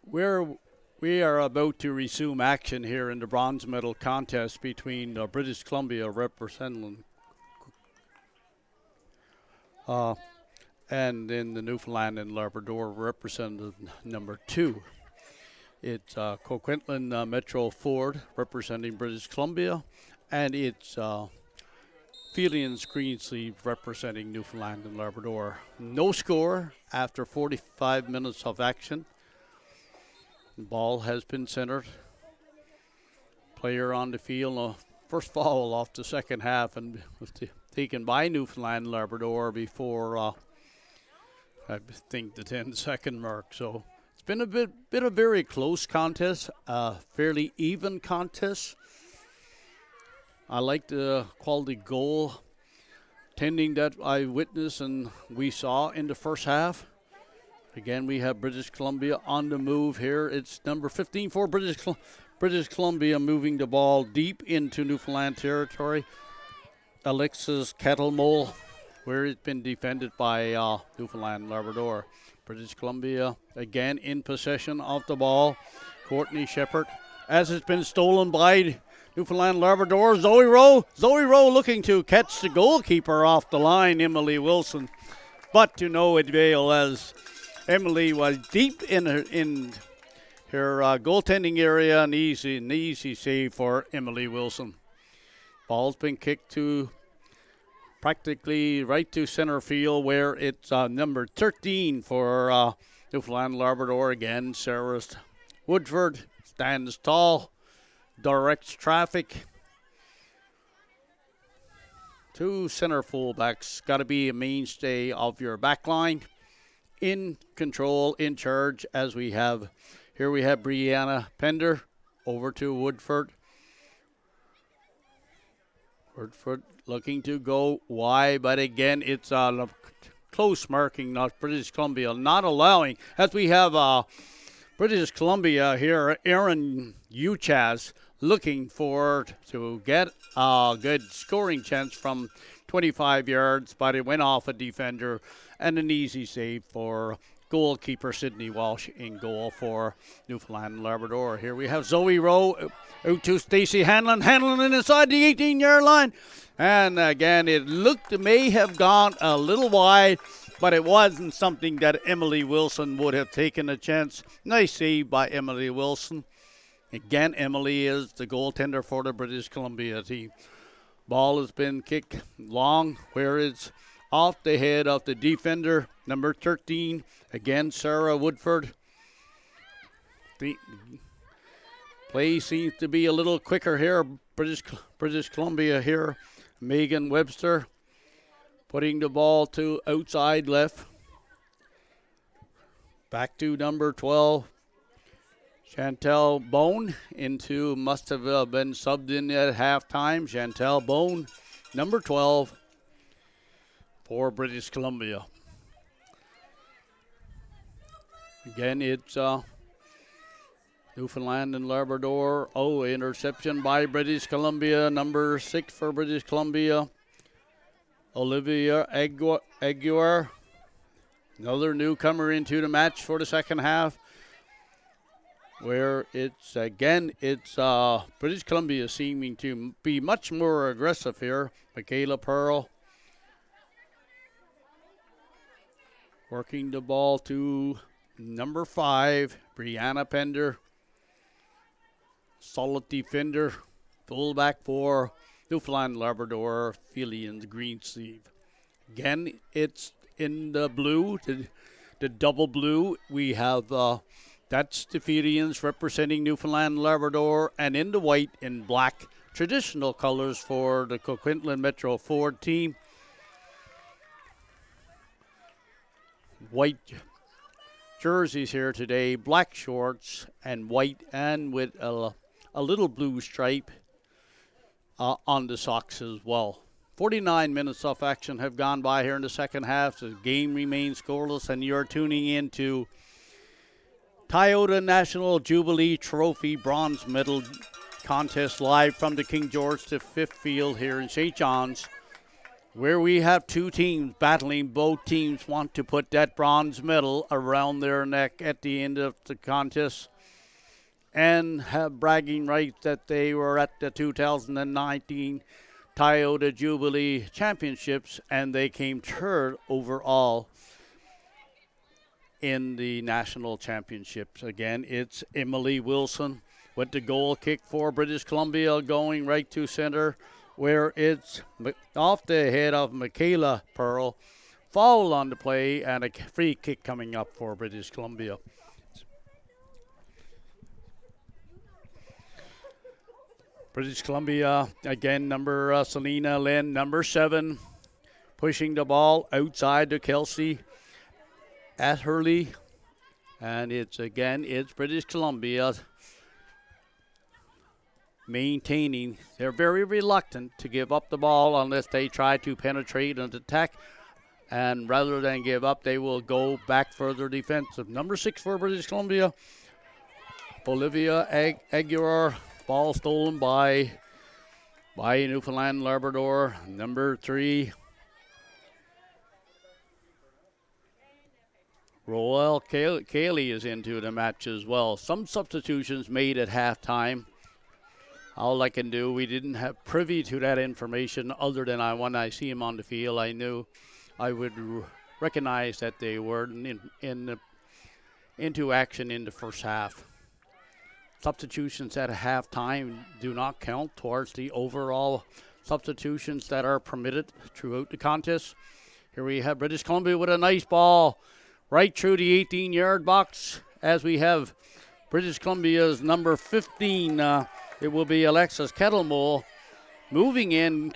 where we are about to resume action here in the bronze medal contest between British Columbia representing and in the Newfoundland and Labrador representative number 2. It's Coquitlam Metro Ford representing British Columbia, and it's Felians Greensleeve representing Newfoundland and Labrador. No score after 45 minutes of action. The ball has been centered. Player on the field, first foul off the second half, and was taken by Newfoundland and Labrador before I think the 10-second mark. So it's been a bit of very close contest, fairly even contest. I like the quality goal tending that I witnessed and we saw in the first half. Again, we have British Columbia on the move here. It's number 15 for British Columbia moving the ball deep into Newfoundland territory. Alexis Kettlemole, where it's been defended by Newfoundland and Labrador. British Columbia again in possession of the ball. Courtney Shepherd, as it's been stolen by Newfoundland Labrador. Zoe Rowe looking to catch the goalkeeper off the line, Emily Wilson, but to no avail as Emily was deep in her goaltending area. An easy save for Emily Wilson. Ball's been kicked to practically right to center field, where it's number 13 for Newfoundland Labrador. Again, Sarah Woodford stands tall, directs traffic. Two center fullbacks, got to be a mainstay of your back line. In control, in charge, as we have here. We have Brianna Pender over to Woodford. Woodford looking to go wide, but again, it's close marking, not British Columbia, not allowing, as we have British Columbia here, Aaron Uchas looking to get a good scoring chance from 25 yards, but it went off a defender, and an easy save for goalkeeper Sydney Walsh in goal for Newfoundland and Labrador. Here we have Zoe Rowe out to Stacey Hanlon inside the 18-yard line. And again, it may have gone a little wide, but it wasn't something that Emily Wilson would have taken a chance. Nice save by Emily Wilson. Again, Emily is the goaltender for the British Columbia team. Ball has been kicked long, where it's off the head of the defender, number 13. Again, Sarah Woodford. The play seems to be a little quicker here. British Columbia here. Megan Webster putting the ball to outside left. Back to number 12. Chantel Bone must have been subbed in at halftime. Chantel Bone, number 12 for British Columbia. Again, it's Newfoundland and Labrador. Interception by British Columbia. Number 6 for British Columbia. Olivia Aguirre. Another newcomer into the match for the second half. Where it's British Columbia seeming to be much more aggressive here. Michaela Pearl working the ball to number 5, Brianna Pender. Solid defender, fullback for Newfoundland Labrador, Felians Greensleeve. Again, it's in the blue, the double blue. We have that's the Felians representing Newfoundland Labrador, and in the white and black, traditional colors for the Coquitlam Metro Ford team. White jerseys here today, black shorts and white, and with a little blue stripe on the socks as well. 49 minutes of action have gone by here in the second half. The game remains scoreless, and you're tuning in to Toyota National Jubilee Trophy Bronze Medal Contest live from the King George V Field here in St. John's. where we have two teams battling. Both teams want to put that bronze medal around their neck at the end of the contest and have bragging rights that they were at the 2019 Toyota Jubilee Championships and they came third overall in the national championships. Again, it's Emily Wilson with the goal kick for British Columbia going right to center, where it's off the head of Michaela Pearl. Foul on the play and a free kick coming up for British Columbia. British Columbia, again, Selena Lynn, number 7, pushing the ball outside to Kelsey Atherley. And it's British Columbia maintaining. They're very reluctant to give up the ball unless they try to penetrate and attack. And rather than give up, they will go back further defensive. Number 6 for British Columbia, Olivia Aguilar. Ball stolen by Newfoundland Labrador. Number 3, Roel Cayley is into the match as well. Some substitutions made at halftime. All I can do, we didn't have privy to that information other than when I see him on the field, I knew I would recognize that they were into action in the first half. Substitutions at halftime do not count towards the overall substitutions that are permitted throughout the contest. Here we have British Columbia with a nice ball right through the 18-yard box as we have British Columbia's number 15. It will be Alexis Kettlemole moving in,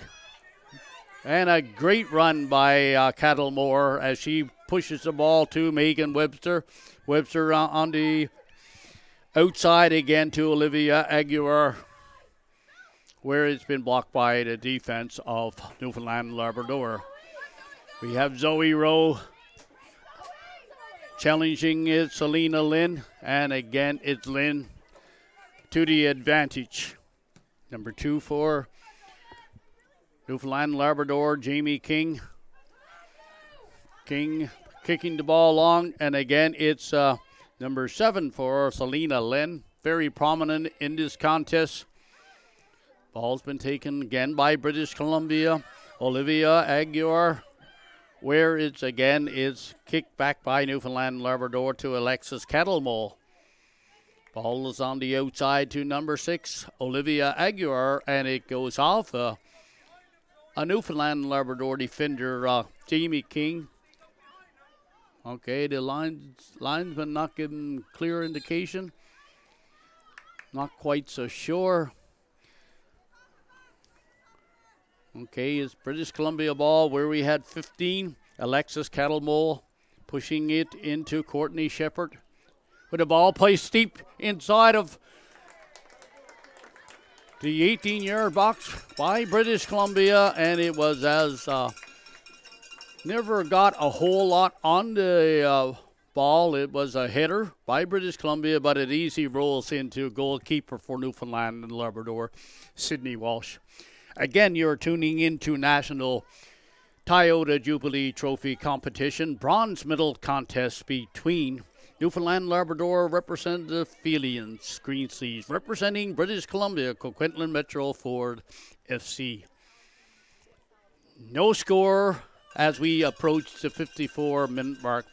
and a great run by Kettlemore as she pushes the ball to Megan Webster. Webster on the outside again to Olivia Aguilar, where it's been blocked by the defense of Newfoundland Labrador. We have Zoe Rowe challenging it, Selena Lynn, and again it's Lynn to the advantage. Number 2 for Newfoundland Labrador, Jamie King. King kicking the ball long, and again it's number 7 for Selena Lynn, very prominent in this contest. Ball's been taken again by British Columbia. Olivia Aguilar, where it's kicked back by Newfoundland Labrador to Alexis Kettlemole. Ball is on the outside to number 6, Olivia Aguilar, and it goes off a Newfoundland Labrador defender, Jamie King. Okay, the linesman not giving clear indication. Not quite so sure. Okay, it's British Columbia ball where we had 15. Alexis Kettlemole pushing it into Courtney Shepherd. With the ball placed steep inside of the 18-yard box by British Columbia, and it was never got a whole lot on the ball. It was a header by British Columbia, but it easy rolls into goalkeeper for Newfoundland and Labrador, Sydney Walsh. Again, you're tuning into National Toyota Jubilee Trophy Competition bronze medal contest between Newfoundland Labrador Representative Felians Greensleeves representing British Columbia, Coquitlam Metro Ford FC. No score as we approach the 54-minute mark.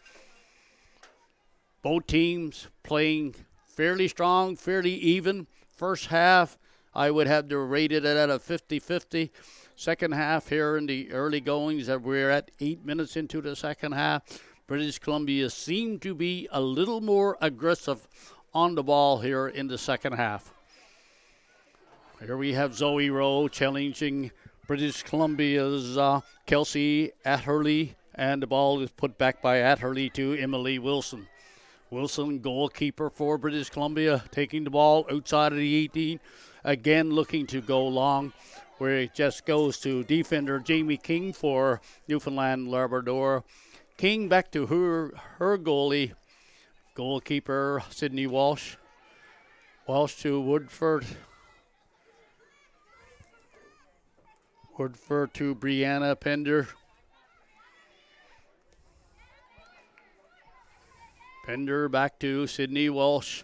Both teams playing fairly strong, fairly even. First half, I would have to rate it at a 50-50. Second half here in the early goings, that we're at 8 minutes into the second half. British Columbia seemed to be a little more aggressive on the ball here in the second half. Here we have Zoe Rowe challenging British Columbia's Kelsey Atherley, and the ball is put back by Atherley to Emily Wilson. Wilson, goalkeeper for British Columbia, taking the ball outside of the 18. Again, looking to go long, where it just goes to defender Jamie King for Newfoundland Labrador. King back to her goalie, goalkeeper Sydney Walsh. Walsh to Woodford. Woodford to Brianna Pender. Pender back to Sydney Walsh.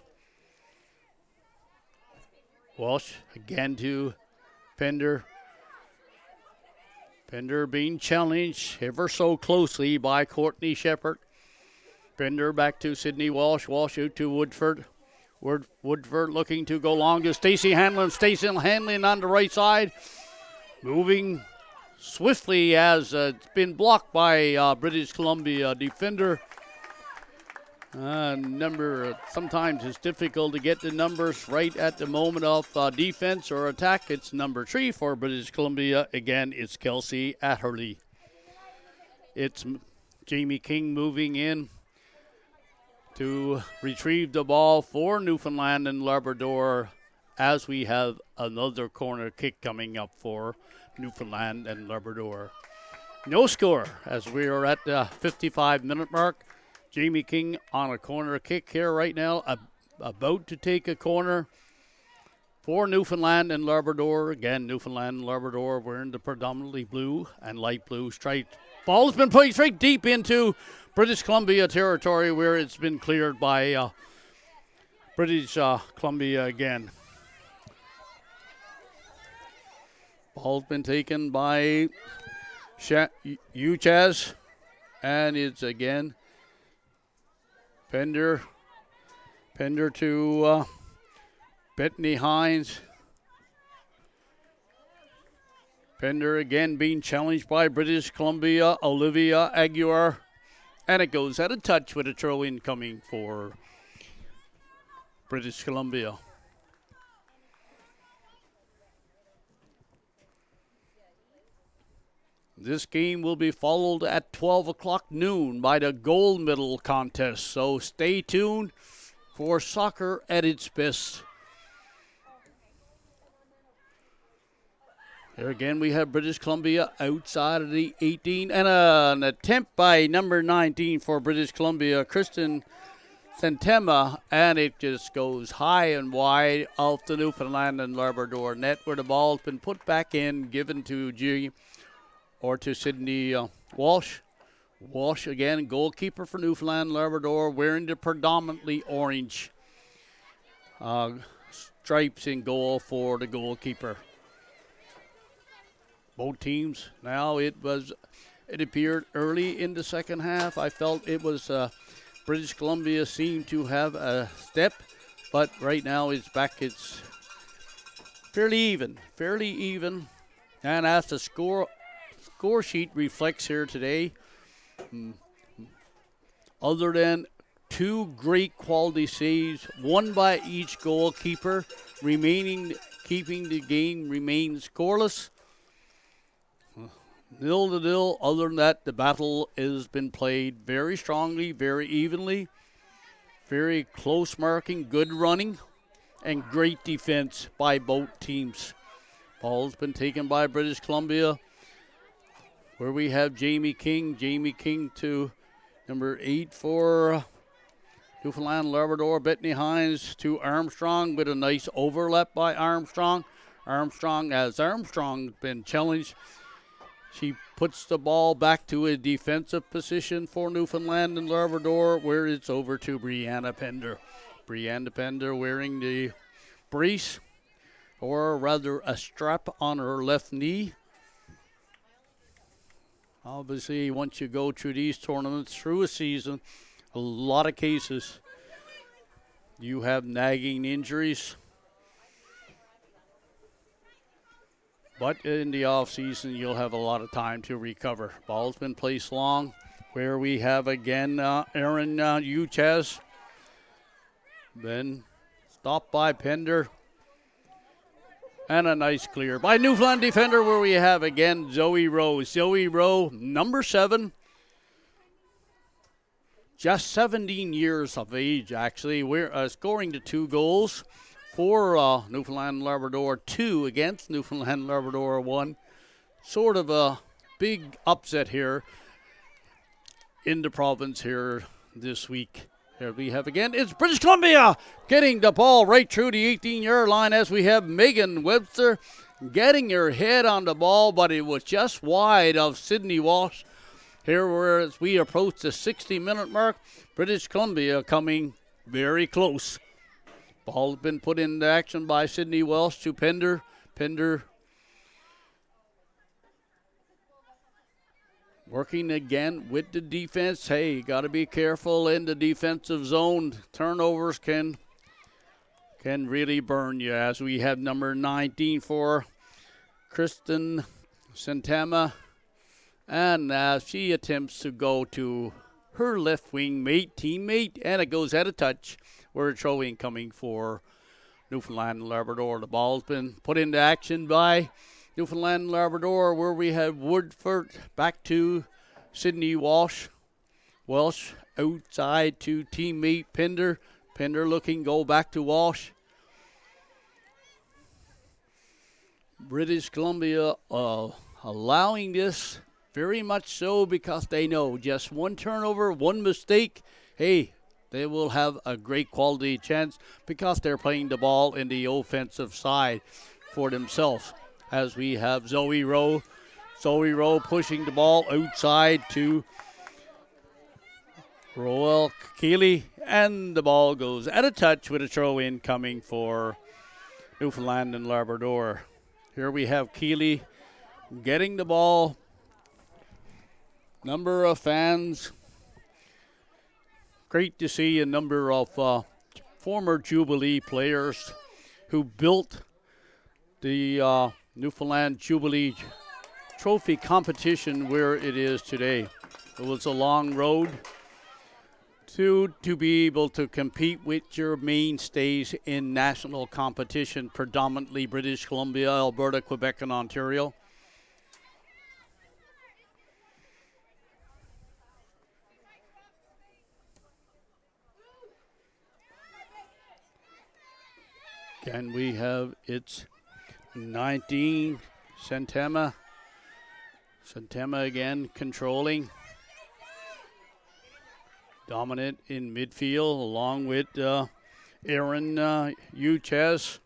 Walsh again to Pender. Pender being challenged ever so closely by Courtney Shepherd. Pender back to Sydney Walsh. Walsh out to Woodford. Woodford looking to go long to Stacey Hanlon. Stacey Hanlon on the right side. Moving swiftly as it's been blocked by British Columbia defender. Sometimes it's difficult to get the numbers right at the moment of defense or attack. It's number 3 for British Columbia. Again, it's Kelsey Atherley. It's Jamie King moving in to retrieve the ball for Newfoundland and Labrador as we have another corner kick coming up for Newfoundland and Labrador. No score as we are at the 55-minute mark. Jamie King on a corner kick here right now, about to take a corner for Newfoundland and Labrador. Again, Newfoundland and Labrador wearing the predominantly blue and light blue striped. Ball has been played straight deep into British Columbia territory where it's been cleared by British Columbia again. Ball's been taken by Uchaz, and it's again Pender to Bethany Hines. Pender again being challenged by British Columbia, Olivia Aguiar. And it goes out of touch with a throw-in coming for British Columbia. This game will be followed at 12 o'clock noon by the gold medal contest. So stay tuned for soccer at its best. Here again we have British Columbia outside of the 18. And an attempt by number 19 for British Columbia, Kristen Santema. And it just goes high and wide off the Newfoundland and Labrador net where the ball's been put back in, given to Sydney Walsh. Walsh again, goalkeeper for Newfoundland Labrador, wearing the predominantly orange stripes in goal for the goalkeeper. Both teams now, it appeared early in the second half. I felt it was British Columbia seemed to have a step, but right now it's fairly even. And as the score sheet reflects here today, other than 2 great quality saves, one by each goalkeeper, keeping the game remains scoreless. 0-0. Other than that, the battle has been played very strongly, very evenly, very close marking, good running, and great defense by both teams. Ball's been taken by British Columbia, where we have Jamie King to number 8 for Newfoundland Labrador. Bethany Hines to Armstrong with a nice overlap by Armstrong. As Armstrong's been challenged, she puts the ball back to a defensive position for Newfoundland and Labrador, where it's over to Brianna Pender. Brianna Pender wearing the brace, or rather a strap on her left knee. Obviously, once you go through these tournaments through a season, a lot of cases, you have nagging injuries. But in the off-season, you'll have a lot of time to recover. Ball's been placed long, where we have again Aaron Uchaz. Then stopped by Pender. And a nice clear by Newfoundland defender, where we have again Zoe Rowe. Zoe Rowe, number 7. Just 17 years of age, actually. We're scoring the 2 goals for Newfoundland and Labrador, 2 against Newfoundland and Labrador, 1. Sort of a big upset here in the province here this week. Here we have again, it's British Columbia getting the ball right through the 18-yard line as we have Megan Webster getting her head on the ball, but it was just wide of Sydney Walsh. Here, as we approach the 60-minute mark, British Columbia coming very close. Ball has been put into action by Sydney Walsh to Pender. Pender working again with the defense. Hey, got to be careful in the defensive zone. Turnovers can really burn you, as we have number 19 for Kristen Santama. And she attempts to go to her left wing teammate, and it goes out of touch. We're throwing coming for Newfoundland and Labrador. The ball's been put into action by Newfoundland and Labrador, where we have Woodford back to Sydney Walsh. Walsh outside to teammate Pender. Pender looking, go back to Walsh. British Columbia allowing this very much so because they know just one turnover, one mistake, hey, they will have a great quality chance because they're playing the ball in the offensive side for themselves. As we have Zoe Rowe pushing the ball outside to Roel Keeley, and the ball goes out of touch with a throw-in coming for Newfoundland and Labrador. Here we have Keeley getting the ball. Number of fans. Great to see a number of former Jubilee players who built the Newfoundland Jubilee Trophy competition where it is today. It was a long road to be able to compete with your mainstays in national competition, predominantly British Columbia, Alberta, Quebec, and Ontario. And we have it's 19, Santama. Santama again controlling. Dominant in midfield along with Aaron Uchez.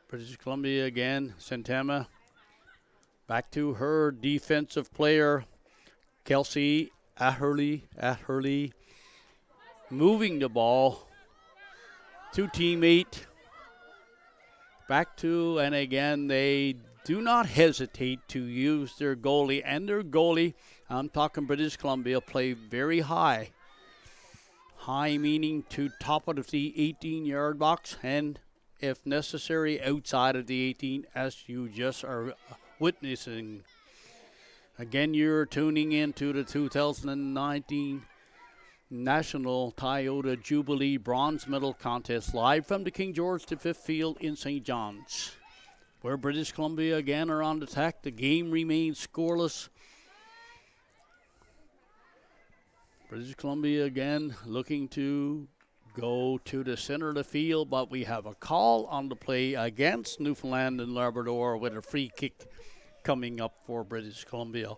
British Columbia again, Santama. Back to her defensive player, Kelsey Ahurley. Moving the ball to teammate. Back to, and again, they do not hesitate to use their goalie. And their goalie, I'm talking British Columbia, play very high. High meaning to top of the 18-yard box, and if necessary, outside of the 18, as you just are witnessing. Again, you're tuning into the 2019 National Toyota Jubilee Bronze Medal Contest live from the King George V Field in St. John's, where British Columbia again are on attack. The game remains scoreless. British Columbia again looking to go to the center of the field, but we have a call on the play against Newfoundland and Labrador with a free kick coming up for British Columbia.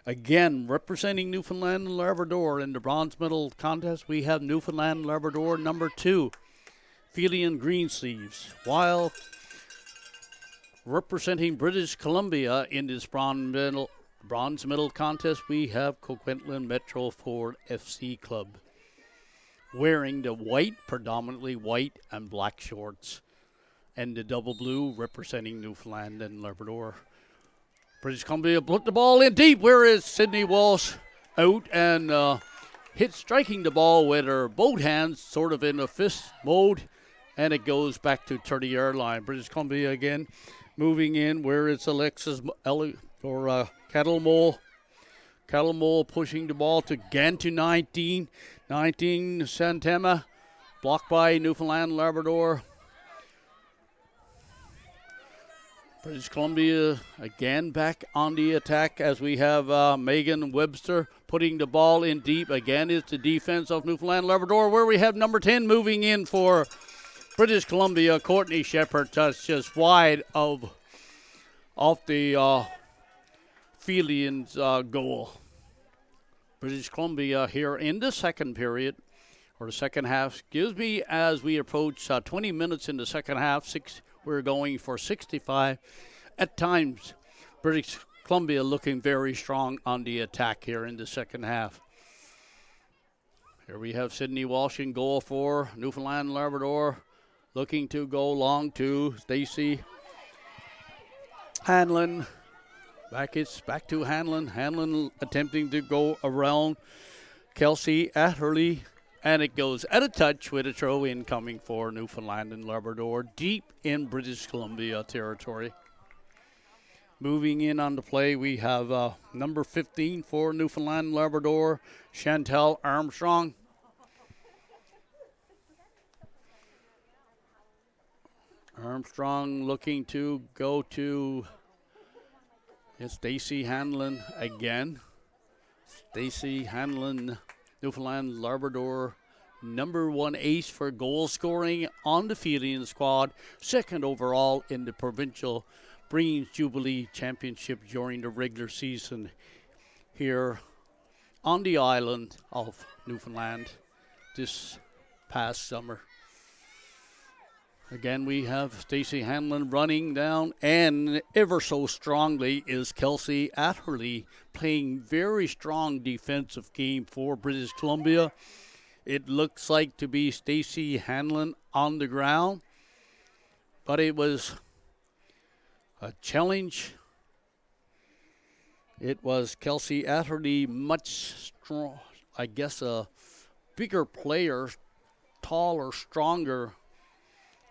Again, representing Newfoundland and Labrador in the bronze medal contest, we have Newfoundland and Labrador number 2, Felian Greensleeves, while representing British Columbia in this bronze medal contest, we have Coquitlam Metro Ford FC Club, wearing the white, predominantly white and black shorts, and the double blue representing Newfoundland and Labrador. British Columbia put the ball in deep. Where is Sydney Walsh out and striking the ball with her both hands, sort of in a fist mode, and it goes back to 30-yard line. British Columbia again moving in. Where is Alexis or Cattle Mole? Cattle Mole pushing the ball to 19. 19 Santama, blocked by Newfoundland Labrador. British Columbia again back on the attack as we have Megan Webster putting the ball in deep. Again, it's the defense of Newfoundland Labrador, where we have number 10 moving in for British Columbia. Courtney Shepard touched just wide of the Felian's goal. British Columbia here in the second period, or the second half, excuse me, as we approach 20 minutes in the second half. we're going for 65. At times, British Columbia looking very strong on the attack here in the second half. Here we have Sydney Walsh in goal for Newfoundland and Labrador, looking to go long to Stacey Hanlon. Back to Hanlon. Hanlon attempting to go around Kelsey Atherley. And it goes at a touch with a throw in coming for Newfoundland and Labrador, deep in British Columbia territory. Moving in on the play, we have number 15 for Newfoundland and Labrador, Chantel Armstrong. Armstrong looking to go to Stacey Hanlon again. Stacey Hanlon, Newfoundland Labrador, number 1 ace for goal scoring on the fielding squad, second overall in the provincial Brings Jubilee Championship during the regular season here on the island of Newfoundland this past summer. Again, we have Stacey Hanlon running down, and ever so strongly is Kelsey Atherley playing very strong defensive game for British Columbia. It looks like to be Stacey Hanlon on the ground, but it was a challenge. It was Kelsey Atherley, much strong, I guess a bigger player, taller, stronger.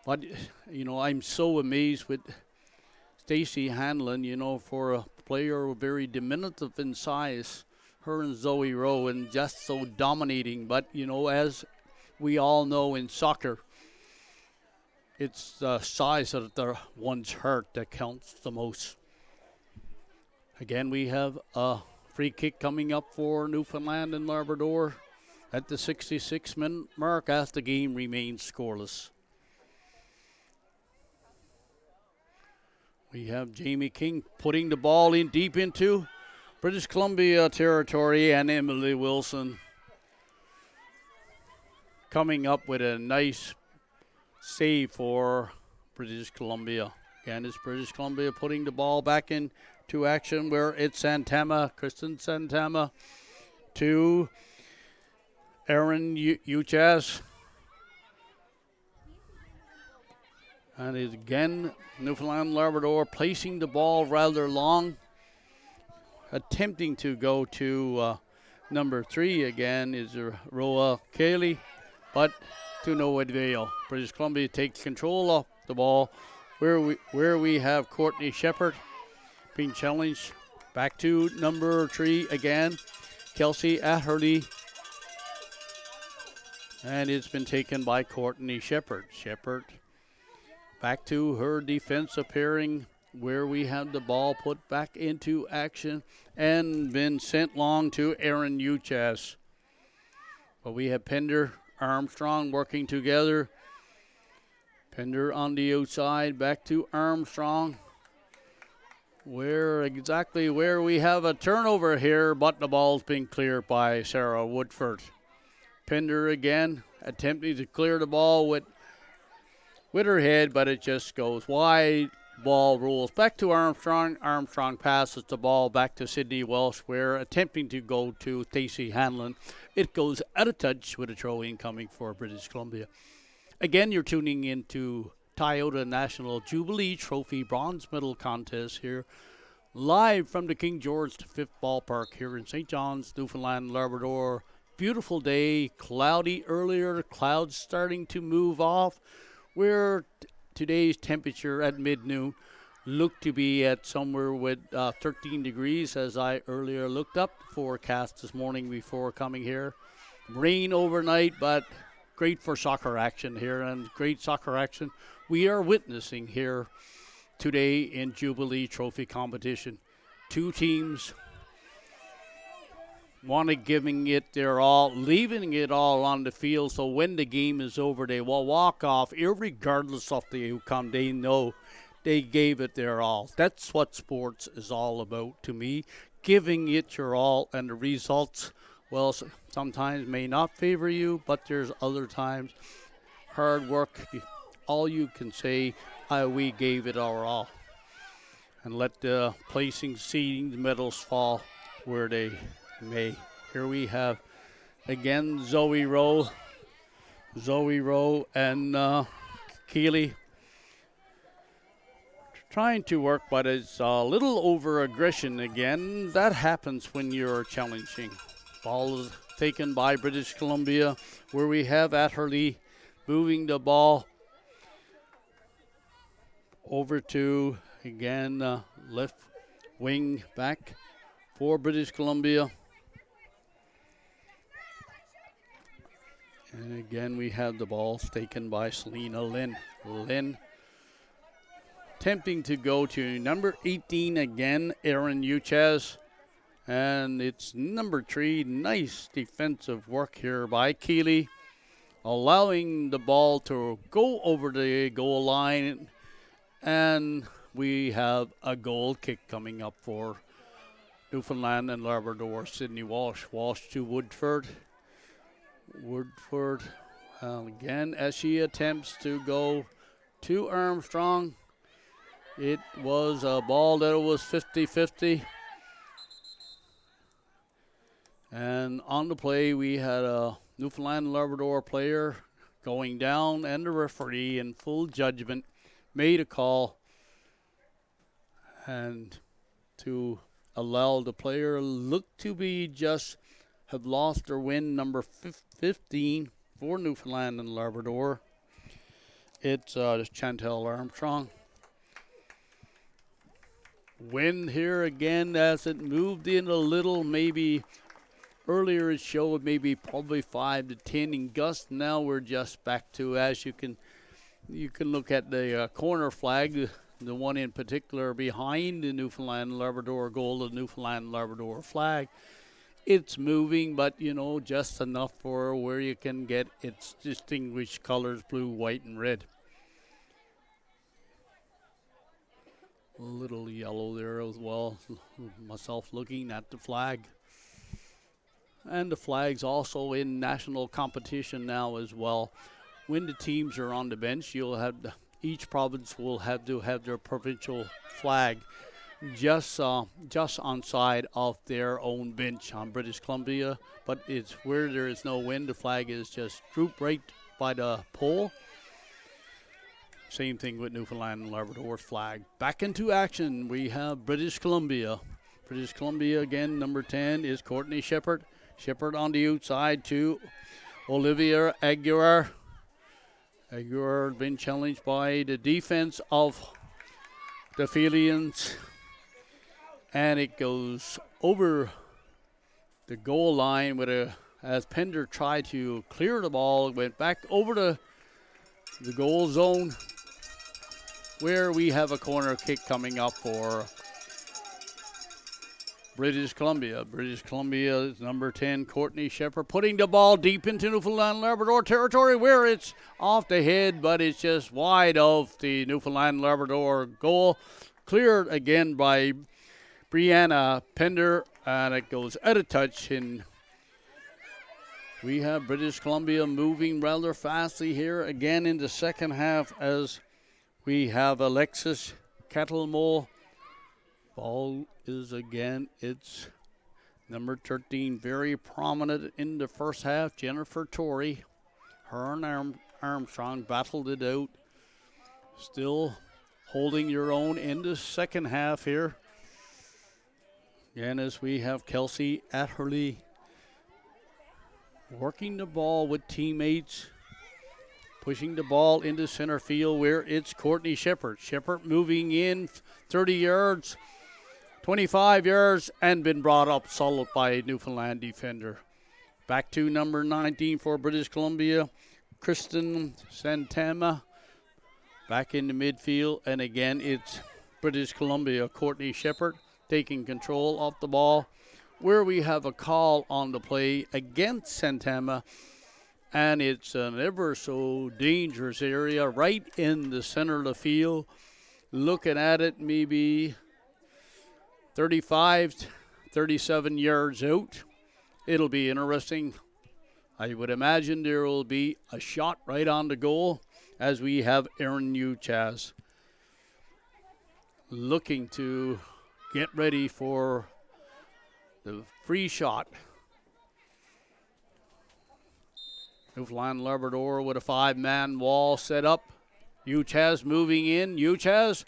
But, I'm so amazed with Stacey Hanlon, for a player very diminutive in size, her and Zoe Rowe, and just so dominating. But, as we all know in soccer, it's the size of the one's heart that counts the most. Again, we have a free kick coming up for Newfoundland and Labrador at the 66-minute mark as the game remains scoreless. We have Jamie King putting the ball in deep into British Columbia territory, and Emily Wilson coming up with a nice save for British Columbia. Again, it's British Columbia putting the ball back into action where it's Kristen Santama to Aaron Uchas. And it's again Newfoundland Labrador placing the ball rather long, attempting to go to number 3 again is Roa Cayley, but to no avail. British Columbia takes control of the ball where we have Courtney Shepherd being challenged. Back to number 3 again, Kelsey Atherley. And it's been taken by Courtney Shepherd. Shepherd back to her defense appearing where we have the ball put back into action and been sent long to Aaron Uchas. But we have Pender, Armstrong working together. Pender on the outside, back to Armstrong. Where we have a turnover here, but the ball's been cleared by Sarah Woodford. Pender again attempting to clear the ball with her head, but it just goes wide. Ball rolls back to Armstrong. Armstrong passes the ball back to Sydney Welsh, where attempting to go to Stacey Hanlon. It goes out of touch with a throw-in coming for British Columbia. Again, you're tuning into Toyota National Jubilee Trophy Bronze Medal Contest here, live from the King George V Ballpark here in St. John's, Newfoundland, Labrador. Beautiful day, cloudy earlier, clouds starting to move off, where today's temperature at mid-noon looked to be at somewhere with 13 degrees as I earlier looked up the forecast this morning before coming here. Rain overnight, but great for soccer action here, and great soccer action we are witnessing here today in Jubilee Trophy competition. Two teams giving it their all, leaving it all on the field, so when the game is over, they will walk off, irregardless of the outcome. They know they gave it their all. That's what sports is all about to me, giving it your all, and the results, well, sometimes may not favor you, but there's other times hard work. All you can say, we gave it our all and let the placing, seeding, the medals fall where they may. Here we have again Zoe Rowe and Keeley trying to work, but it's a little over aggression again. That happens when you're challenging. Ball is taken by British Columbia, where we have Atherley moving the ball over to, again, left wing back for British Columbia. And again, we have the ball taken by Selena Lynn. Lynn attempting to go to number 18 again, Aaron Uchas. And it's number 3. Nice defensive work here by Keeley, allowing the ball to go over the goal line. And we have a goal kick coming up for Newfoundland and Labrador. Sydney Walsh. Walsh to Woodford. Woodford again as she attempts to go to Armstrong. It was a ball that was 50-50. And on the play, we had a Newfoundland and Labrador player going down, and the referee, in full judgment, made a call and to allow the player look to be just have lost their win, number 15 for Newfoundland and Labrador. It's Chantel Armstrong. Wind here again as it moved in a little, maybe earlier it showed maybe probably 5 to 10 in gusts. Now we're just back to, as you can look at the corner flag, the one in particular behind the Newfoundland and Labrador goal, the Newfoundland and Labrador flag. It's moving, but just enough for where you can get its distinguished colors, blue, white, and red. A little yellow there as well. Myself looking at the flag. And the flag's also in national competition now as well. When the teams are on the bench, each province will have to have their provincial flag just on side of their own bench on British Columbia. But it's where there is no wind, the flag is just drooped right by the pole. Same thing with Newfoundland and Labrador's flag. Back into action, we have British Columbia. British Columbia again, number 10 is Courtney Shepherd. Shepherd on the outside to Olivia Aguilar. Aguilar been challenged by the defense of the Philians. And it goes over the goal line as Pender tried to clear the ball, went back over the goal zone, where we have a corner kick coming up for British Columbia. British Columbia is number 10, Courtney Shepherd, putting the ball deep into Newfoundland Labrador territory, where it's off the head, but it's just wide of the Newfoundland Labrador goal. Cleared again by Brianna Pender, and it goes out of touch. And we have British Columbia moving rather fastly here again in the second half, as we have Alexis Kettlemole. Ball is again, it's number 13, very prominent in the first half, Jennifer Torrey. Her and Armstrong battled it out. Still holding your own in the second half here. Again, as we have Kelsey Atherley working the ball with teammates, pushing the ball into center field, where it's Courtney Shepherd. Shepherd moving in 30 yards, 25 yards, and been brought up solid by a Newfoundland defender. Back to number 19 for British Columbia, Kristen Santama. Back in the midfield, and again it's British Columbia, Courtney Shepherd taking control of the ball, where we have a call on the play against Santama, and it's an ever so dangerous area right in the center of the field. Looking at it, maybe 35, 37 yards out. It'll be interesting. I would imagine there will be a shot right on the goal, as we have Aaron Uchas looking to get ready for the free shot. Newfoundland Labrador with a 5-man wall set up. Uchaz moving in. Uchaz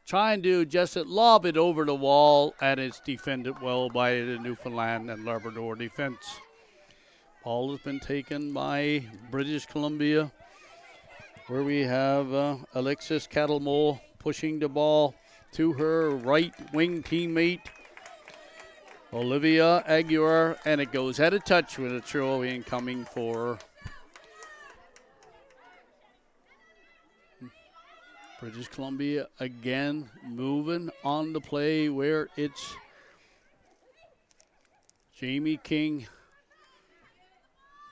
trying to just lob it over the wall, and it's defended well by the Newfoundland and Labrador defense. Ball has been taken by British Columbia, where we have Alexis Cattlemole pushing the ball to her right wing teammate, Olivia Aguirre, and it goes out of touch with a throw in coming for British Columbia. Again moving on the play where it's Jamie King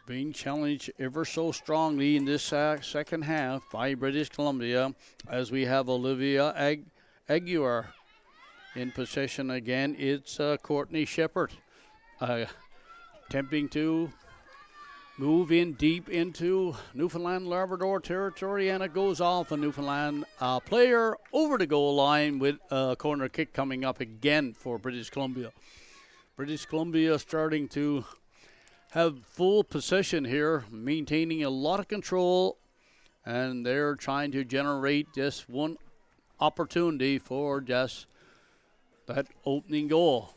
being challenged ever so strongly in this second half by British Columbia, as we have Olivia Aguirre in possession again. It's Courtney Shepherd attempting to move in deep into Newfoundland Labrador territory, and it goes off a Newfoundland player over the goal line with a corner kick coming up again for British Columbia. British Columbia starting to have full possession here, maintaining a lot of control, and they're trying to generate just one opportunity for just that opening goal.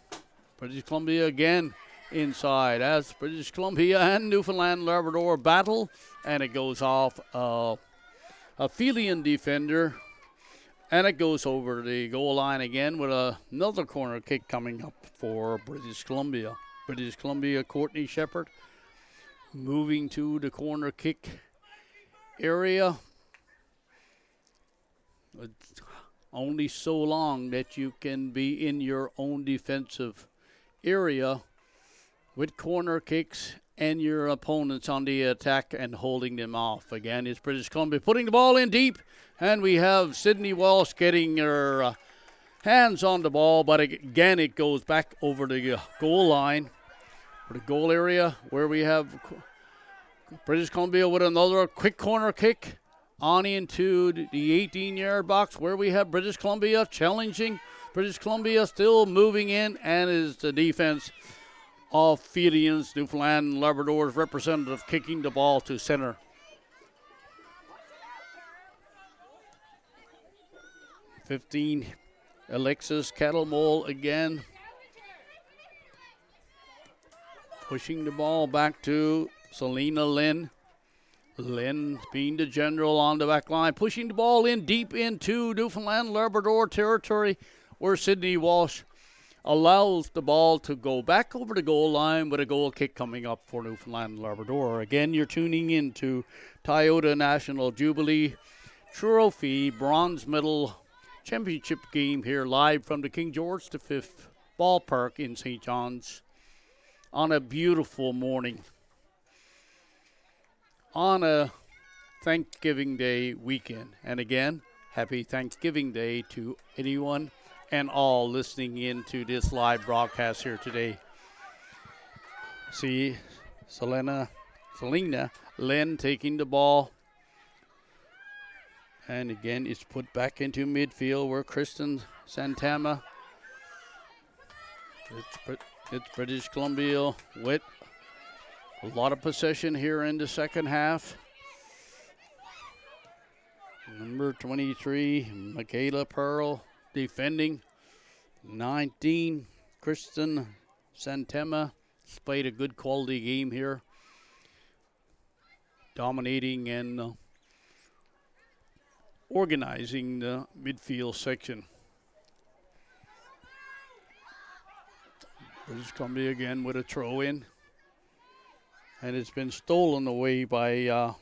British Columbia again inside as British Columbia and Newfoundland Labrador battle, and it goes off a Felian defender, and it goes over the goal line again with another corner kick coming up for British Columbia. British Columbia, Courtney Shepherd moving to the corner kick area. It's only so long that you can be in your own defensive area with corner kicks and your opponents on the attack and holding them off. Again, it's British Columbia putting the ball in deep, and we have Sydney Walsh getting her hands on the ball, but again it goes back over the goal line, or the goal area, where we have British Columbia with another quick corner kick on into the 18-yard box, where we have British Columbia challenging. British Columbia still moving in, and is the defense of Felians, Newfoundland and Labrador's representative, kicking the ball to center. (15) Alexis Cattlemole again pushing the ball back to Selena Lynn. Lynn being the general on the back line, pushing the ball in deep into Newfoundland Labrador territory, where Sydney Walsh allows the ball to go back over the goal line with a goal kick coming up for Newfoundland Labrador. Again, you're tuning into Toyota National Jubilee Trophy Bronze Medal Championship game here live from the King George V ballpark in St. John's on a beautiful morning on a Thanksgiving Day weekend. And again, happy Thanksgiving Day to anyone and all listening in to this live broadcast here today. See Selena Lynn taking the ball. And again, it's put back into midfield where Kristen Santama. It's British Columbia with a lot of possession here in the second half. Number 23, Michaela Pearl defending. 19, Kristen Santema has played a good quality game here, dominating and organizing the midfield section. British Columbia again with a throw in, and it's been stolen away by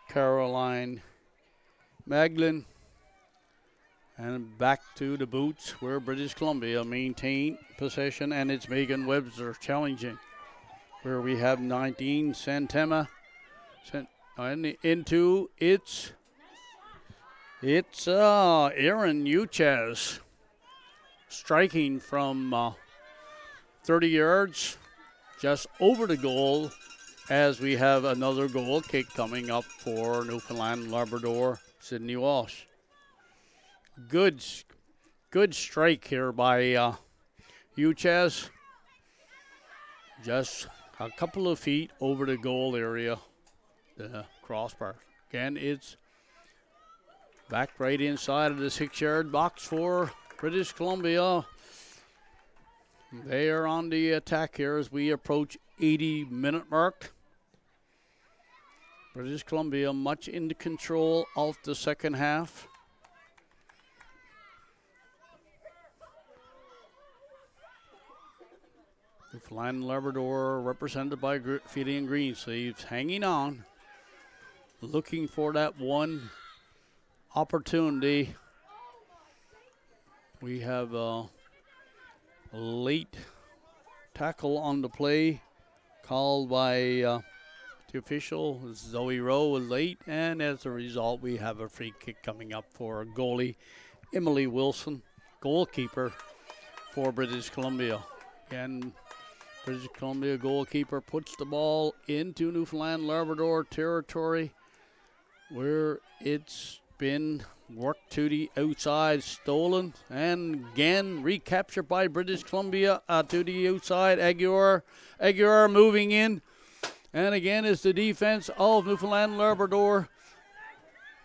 Caroline Maglin. And back to the boots where British Columbia maintain possession, and it's Megan Webster challenging, where we have 19 Santema, and into it's Erin Uchez striking from 30 yards just over the goal, as we have another goal kick coming up for Newfoundland Labrador, Sydney Walsh. Good strike here by Uchez. Just a couple of feet over the goal area, the crossbar. Again, it's back right inside of the 6-yard box for British Columbia. They are on the attack here as we approach 80-minute mark. British Columbia much into control of the second half. Newfoundland and Labrador represented by Feely and Greensleeves hanging on, looking for that one opportunity. We have a late tackle on the play called by the official. Zoe Rowe was late, and as a result, we have a free kick coming up for goalie Emily Wilson, goalkeeper for British Columbia. And British Columbia goalkeeper puts the ball into Newfoundland Labrador territory where it's been worked to the outside, stolen, and again recaptured by British Columbia to the outside. Aguirre moving in, and again is the defense of Newfoundland Labrador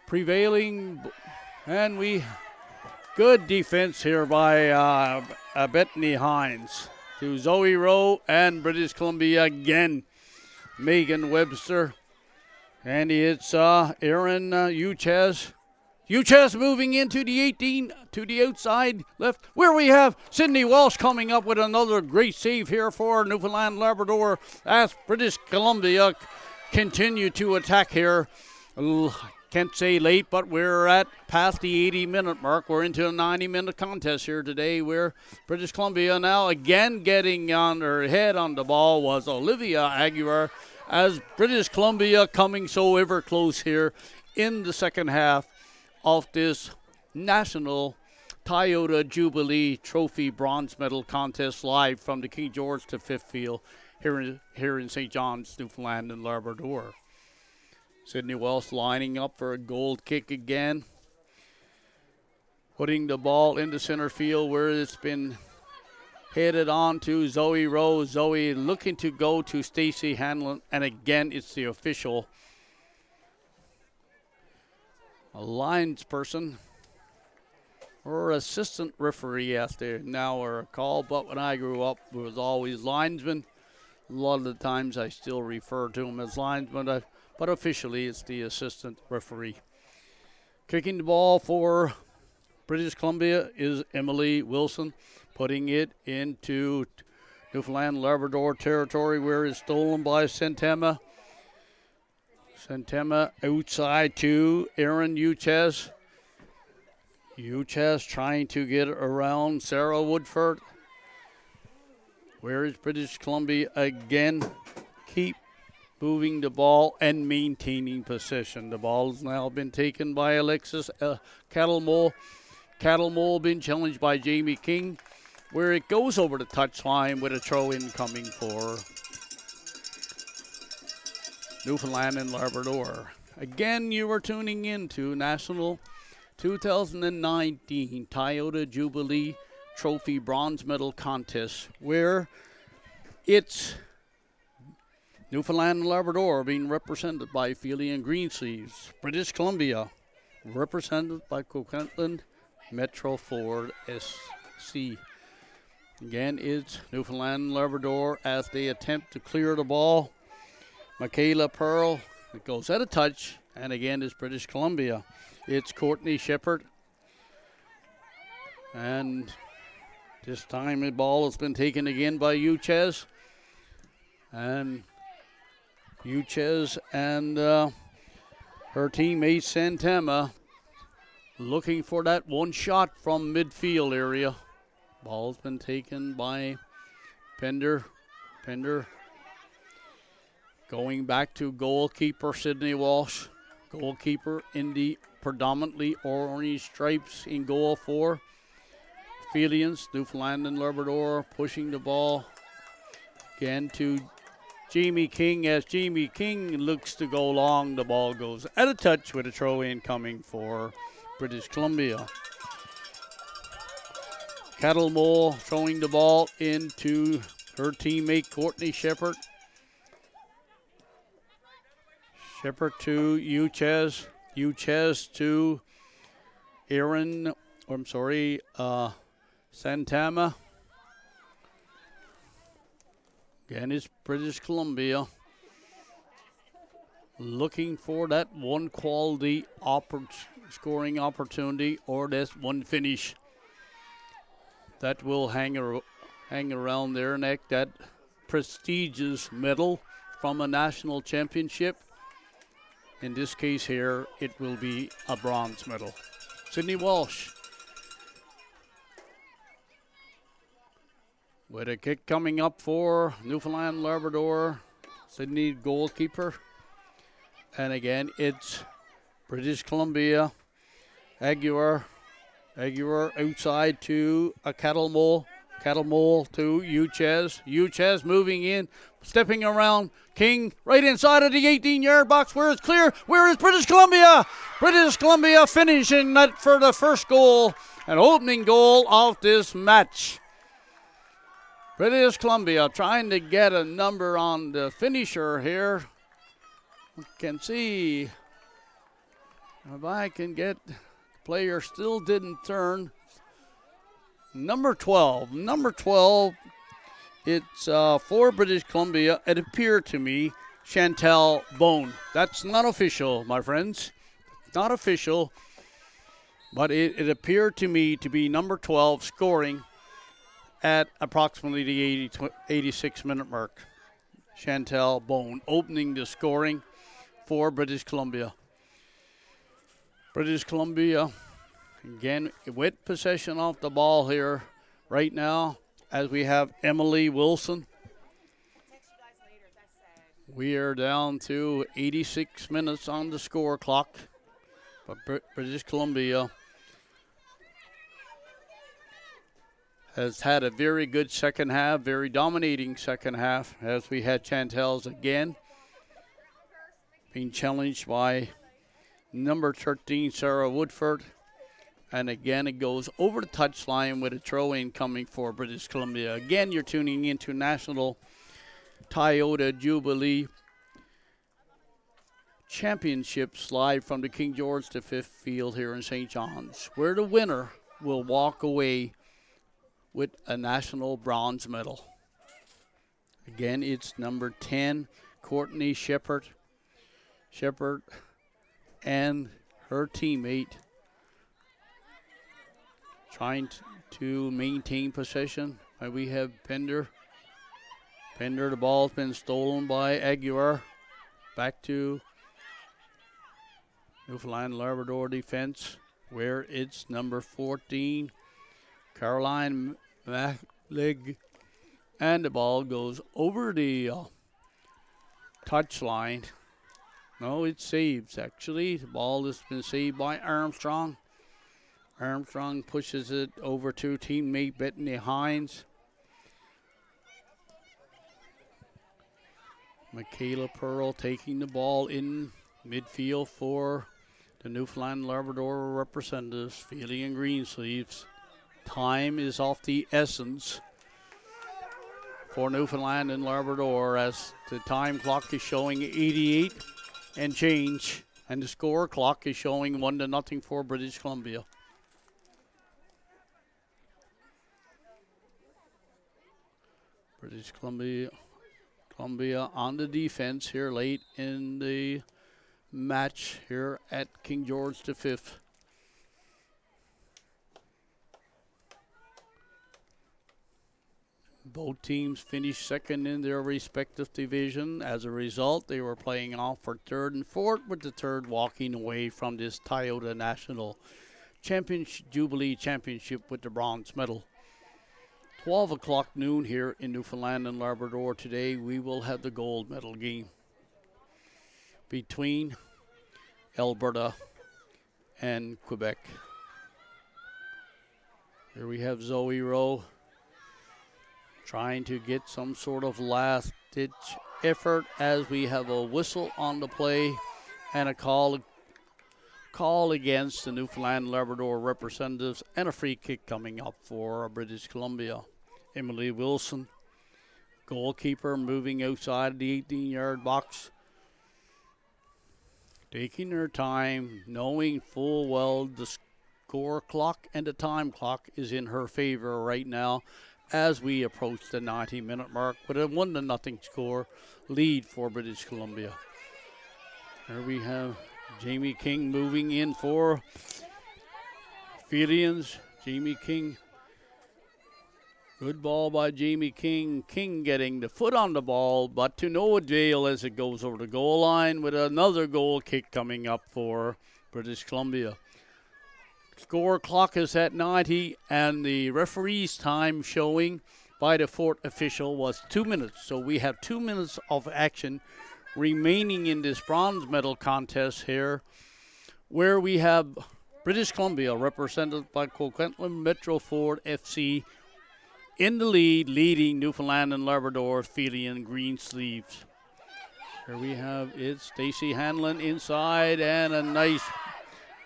prevailing, and good defense here by Bethany Hines to Zoe Rowe, and British Columbia again, Megan Webster, and it's Erin Uchez. Uchez moving into the 18 to the outside left, where we have Sydney Walsh coming up with another great save here for Newfoundland Labrador as British Columbia continue to attack here. Can't say late, but we're at past the 80-minute mark. We're into a 90-minute contest here today where British Columbia now again getting on her head on the ball was Olivia Aguirre, as British Columbia coming so ever close here in the second half of this National Toyota Jubilee Trophy Bronze Medal Contest live from the King George V Field here in St. John's, Newfoundland and Labrador. Sydney Wells lining up for a gold kick again, putting the ball into center field where it's been headed on to Zoe Rowe. Zoe looking to go to Stacey Hanlon, and again it's the official, a lines person or assistant referee as they now are called, but when I grew up it was always linesman. A lot of the times I still refer to him as linesman, but officially it's the assistant referee. Kicking the ball for British Columbia is Emily Wilson, putting it into Newfoundland Labrador territory where it's stolen by Santema. Santema outside to Erin Uchez. Uchez trying to get around Sarah Woodford. Where is British Columbia again? Keep moving the ball and maintaining possession. The ball has now been taken by Alexis Cattlemole. Cattlemole been challenged by Jamie King, where it goes over the touchline with a throw-in coming for Newfoundland and Labrador. Again, you are tuning into National 2019 Toyota Jubilee Trophy Bronze Medal Contest, where it's Newfoundland and Labrador being represented by Feely and Greensleeves. British Columbia represented by Coquitlam Metro Ford SC. Again, it's Newfoundland and Labrador as they attempt to clear the ball. Michaela Pearl, it goes at a touch, and again it's British Columbia. It's Courtney Shepard, and this time the ball has been taken again by Uchez, and Uchez and her teammate Santema looking for that one shot from midfield area. Ball's been taken by Pender. Going back to goalkeeper Sydney Walsh. Goalkeeper in the predominantly orange stripes in goal for Felians. Newfoundland and Labrador pushing the ball again to Jamie King. As Jamie King looks to go long, the ball goes at a touch with a throw-in coming for British Columbia. Cattle Mole throwing the ball into her teammate Courtney Shepard. Shepard to Uchez. Uchez to Santama. Again, it's British Columbia looking for that one quality scoring opportunity or this one finish that will hang around their neck, that prestigious medal from a national championship. In this case here, it will be a bronze medal. Sydney Walsh with a kick coming up for Newfoundland Labrador. Sydney goalkeeper. And again, it's British Columbia. Aguirre outside to a Cattle Mole. Cattle Mole to Uchez. Uchez moving in, stepping around King right inside of the 18-yard box where it's clear. Where is British Columbia? British Columbia finishing that for the first goal, an opening goal of this match. British Columbia trying to get a number on the finisher here. Can see if I can get the player still didn't turn. Number 12, it's for British Columbia. It appeared to me Chantel Bone. That's not official, my friends. Not official, but it appeared to me to be number 12 scoring at approximately the 86-minute mark. Chantel Bone opening the scoring for British Columbia. British Columbia, again, with possession of the ball here right now as we have Emily Wilson. We are down to 86 minutes on the score clock. But British Columbia has had a very good second half, very dominating second half, as we had Chantel's again being challenged by number 13, Sarah Woodford. And again, it goes over the touchline with a throw-in coming for British Columbia. Again, you're tuning into National Toyota Jubilee Championships live from the King George V field here in St. John's, where the winner will walk away with a national bronze medal. Again, it's number 10, Courtney Shepard and her teammate trying to maintain possession. We have Pender. The ball's been stolen by Aguirre. Back to Newfoundland Labrador defense, where it's number 14, Caroline Macklig. And the ball goes over the touchline. No, it saves, actually. The ball has been saved by Armstrong. Armstrong pushes it over to teammate Bethany Hines. Michaela Pearl taking the ball in midfield for the Newfoundland Labrador representatives, fielding in green sleeves. Time is of the essence for Newfoundland and Labrador as the time clock is showing 88 and change, and the score clock is showing 1-0 for British Columbia. British Columbia on the defense here late in the match here at King George V. Both teams finished second in their respective division. As a result, they were playing off for third and fourth, with the third walking away from this Toyota National Jubilee Championship with the bronze medal. 12 o'clock noon here in Newfoundland and Labrador today, we will have the gold medal game between Alberta and Quebec. Here we have Zoe Rowe trying to get some sort of last-ditch effort as we have a whistle on the play and a call call against the Newfoundland Labrador representatives, and a free kick coming up for British Columbia. Emily Wilson, goalkeeper, moving outside the 18-yard box, taking her time, knowing full well the score clock and the time clock is in her favor right now as we approach the 90-minute mark with a 1-0 score lead for British Columbia. Here we have Jamie King moving in for Felians. Jamie King. Good ball by Jamie King. King getting the foot on the ball, but to no avail as it goes over the goal line with another goal kick coming up for British Columbia. Score clock is at 90, and the referee's time showing by the fourth official was 2 minutes. So we have 2 minutes of action remaining in this bronze medal contest here, where we have British Columbia represented by Coquitlam Metro Ford FC in the lead, leading Newfoundland and Labrador Felian Greensleeves. Here we have it, Stacey Hanlon inside, and a nice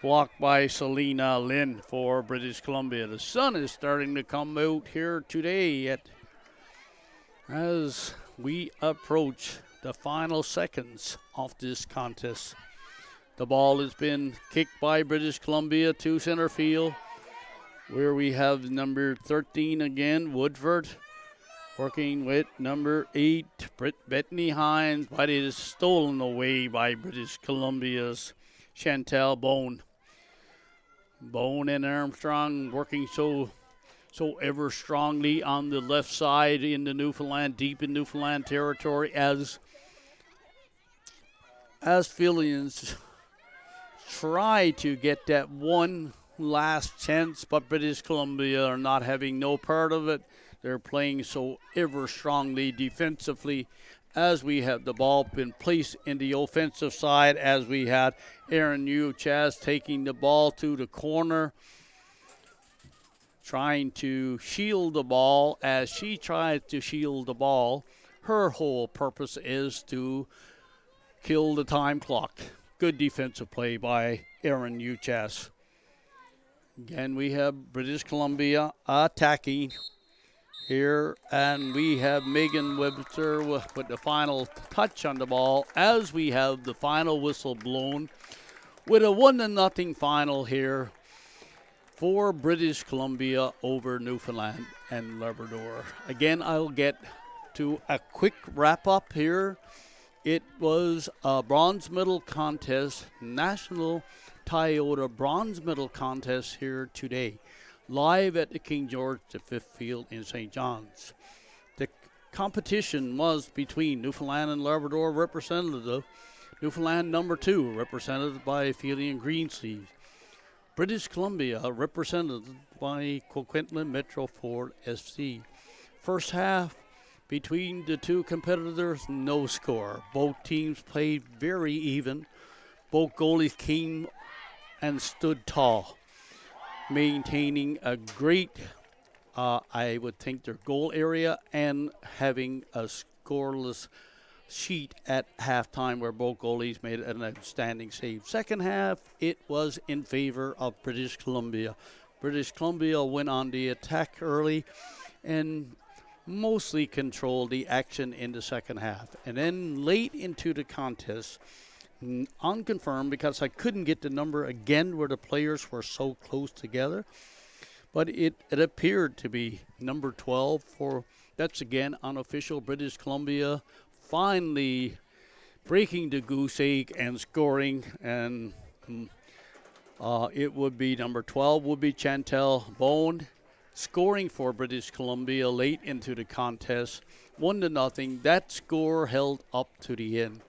block by Selena Lynn for British Columbia. The sun is starting to come out here today as we approach the final seconds of this contest. The ball has been kicked by British Columbia to center field, where we have number 13 again, Woodford, working with number 8, Bethany Hines, but it is stolen away by British Columbia's Chantel Bone. Bone and Armstrong working so ever strongly on the left side in the Newfoundland, deep in Newfoundland territory, as Felians try to get that one last chance, but British Columbia are not having no part of it. They're playing so ever strongly defensively as we have the ball been placed in the offensive side, as we had Aaron Chaz taking the ball to the corner, trying to shield the ball. As she tries to shield the ball, her whole purpose is to kill the time clock. Good defensive play by Aaron Chaz. Again, we have British Columbia attacking here, and we have Megan Webster with the final touch on the ball as we have the final whistle blown with a 1-0 final here for British Columbia over Newfoundland and Labrador. Again, I'll get to a quick wrap-up here. It was a bronze medal contest, National Toyota Bronze Medal Contest here today, live at the King George V Field in St. John's. The competition was between Newfoundland and Labrador representative, Newfoundland number 2, represented by Felian Greensleeves. British Columbia, represented by Coquitlam Metro Ford FC. First half, between the two competitors, no score. Both teams played very even. Both goalies came and stood tall, maintaining a great, I would think, their goal area and having a scoreless sheet at halftime where both goalies made an outstanding save. Second half, it was in favor of British Columbia. British Columbia went on the attack early and mostly controlled the action in the second half. And then late into the contest, unconfirmed because I couldn't get the number again where the players were so close together, but it appeared to be number 12 for, that's again unofficial, British Columbia finally breaking the goose egg and scoring, and it would be number 12 would be Chantel Bone, scoring for British Columbia late into the contest, 1-0. That score held up to the end.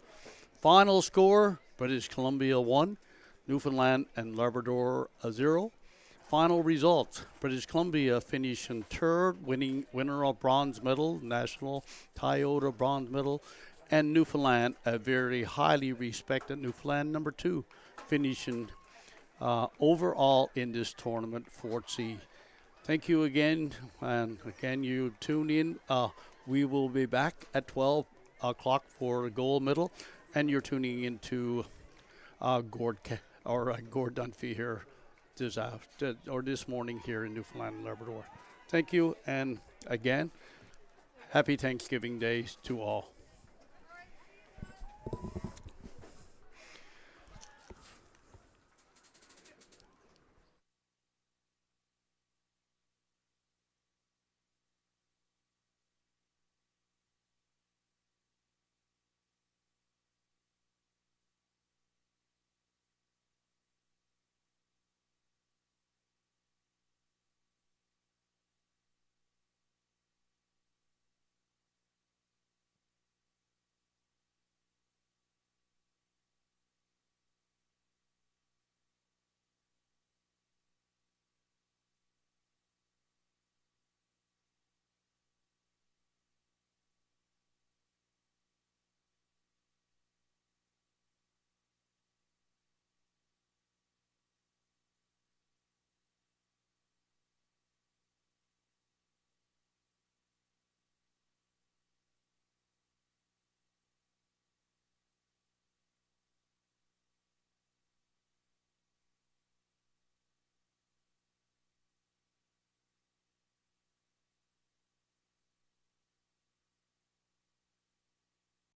Final score, British Columbia 1, Newfoundland and Labrador 0. Final results, British Columbia finishing third, winner of bronze medal, National Toyota bronze medal, and Newfoundland, a very highly respected Newfoundland number 2, finishing overall in this tournament, 4th seed. Thank you again, and again, you tune in. We will be back at 12 o'clock for the gold medal, and you're tuning into or Gord Dunphy here this morning here in Newfoundland and Labrador. Thank you, and again, happy Thanksgiving Day to all.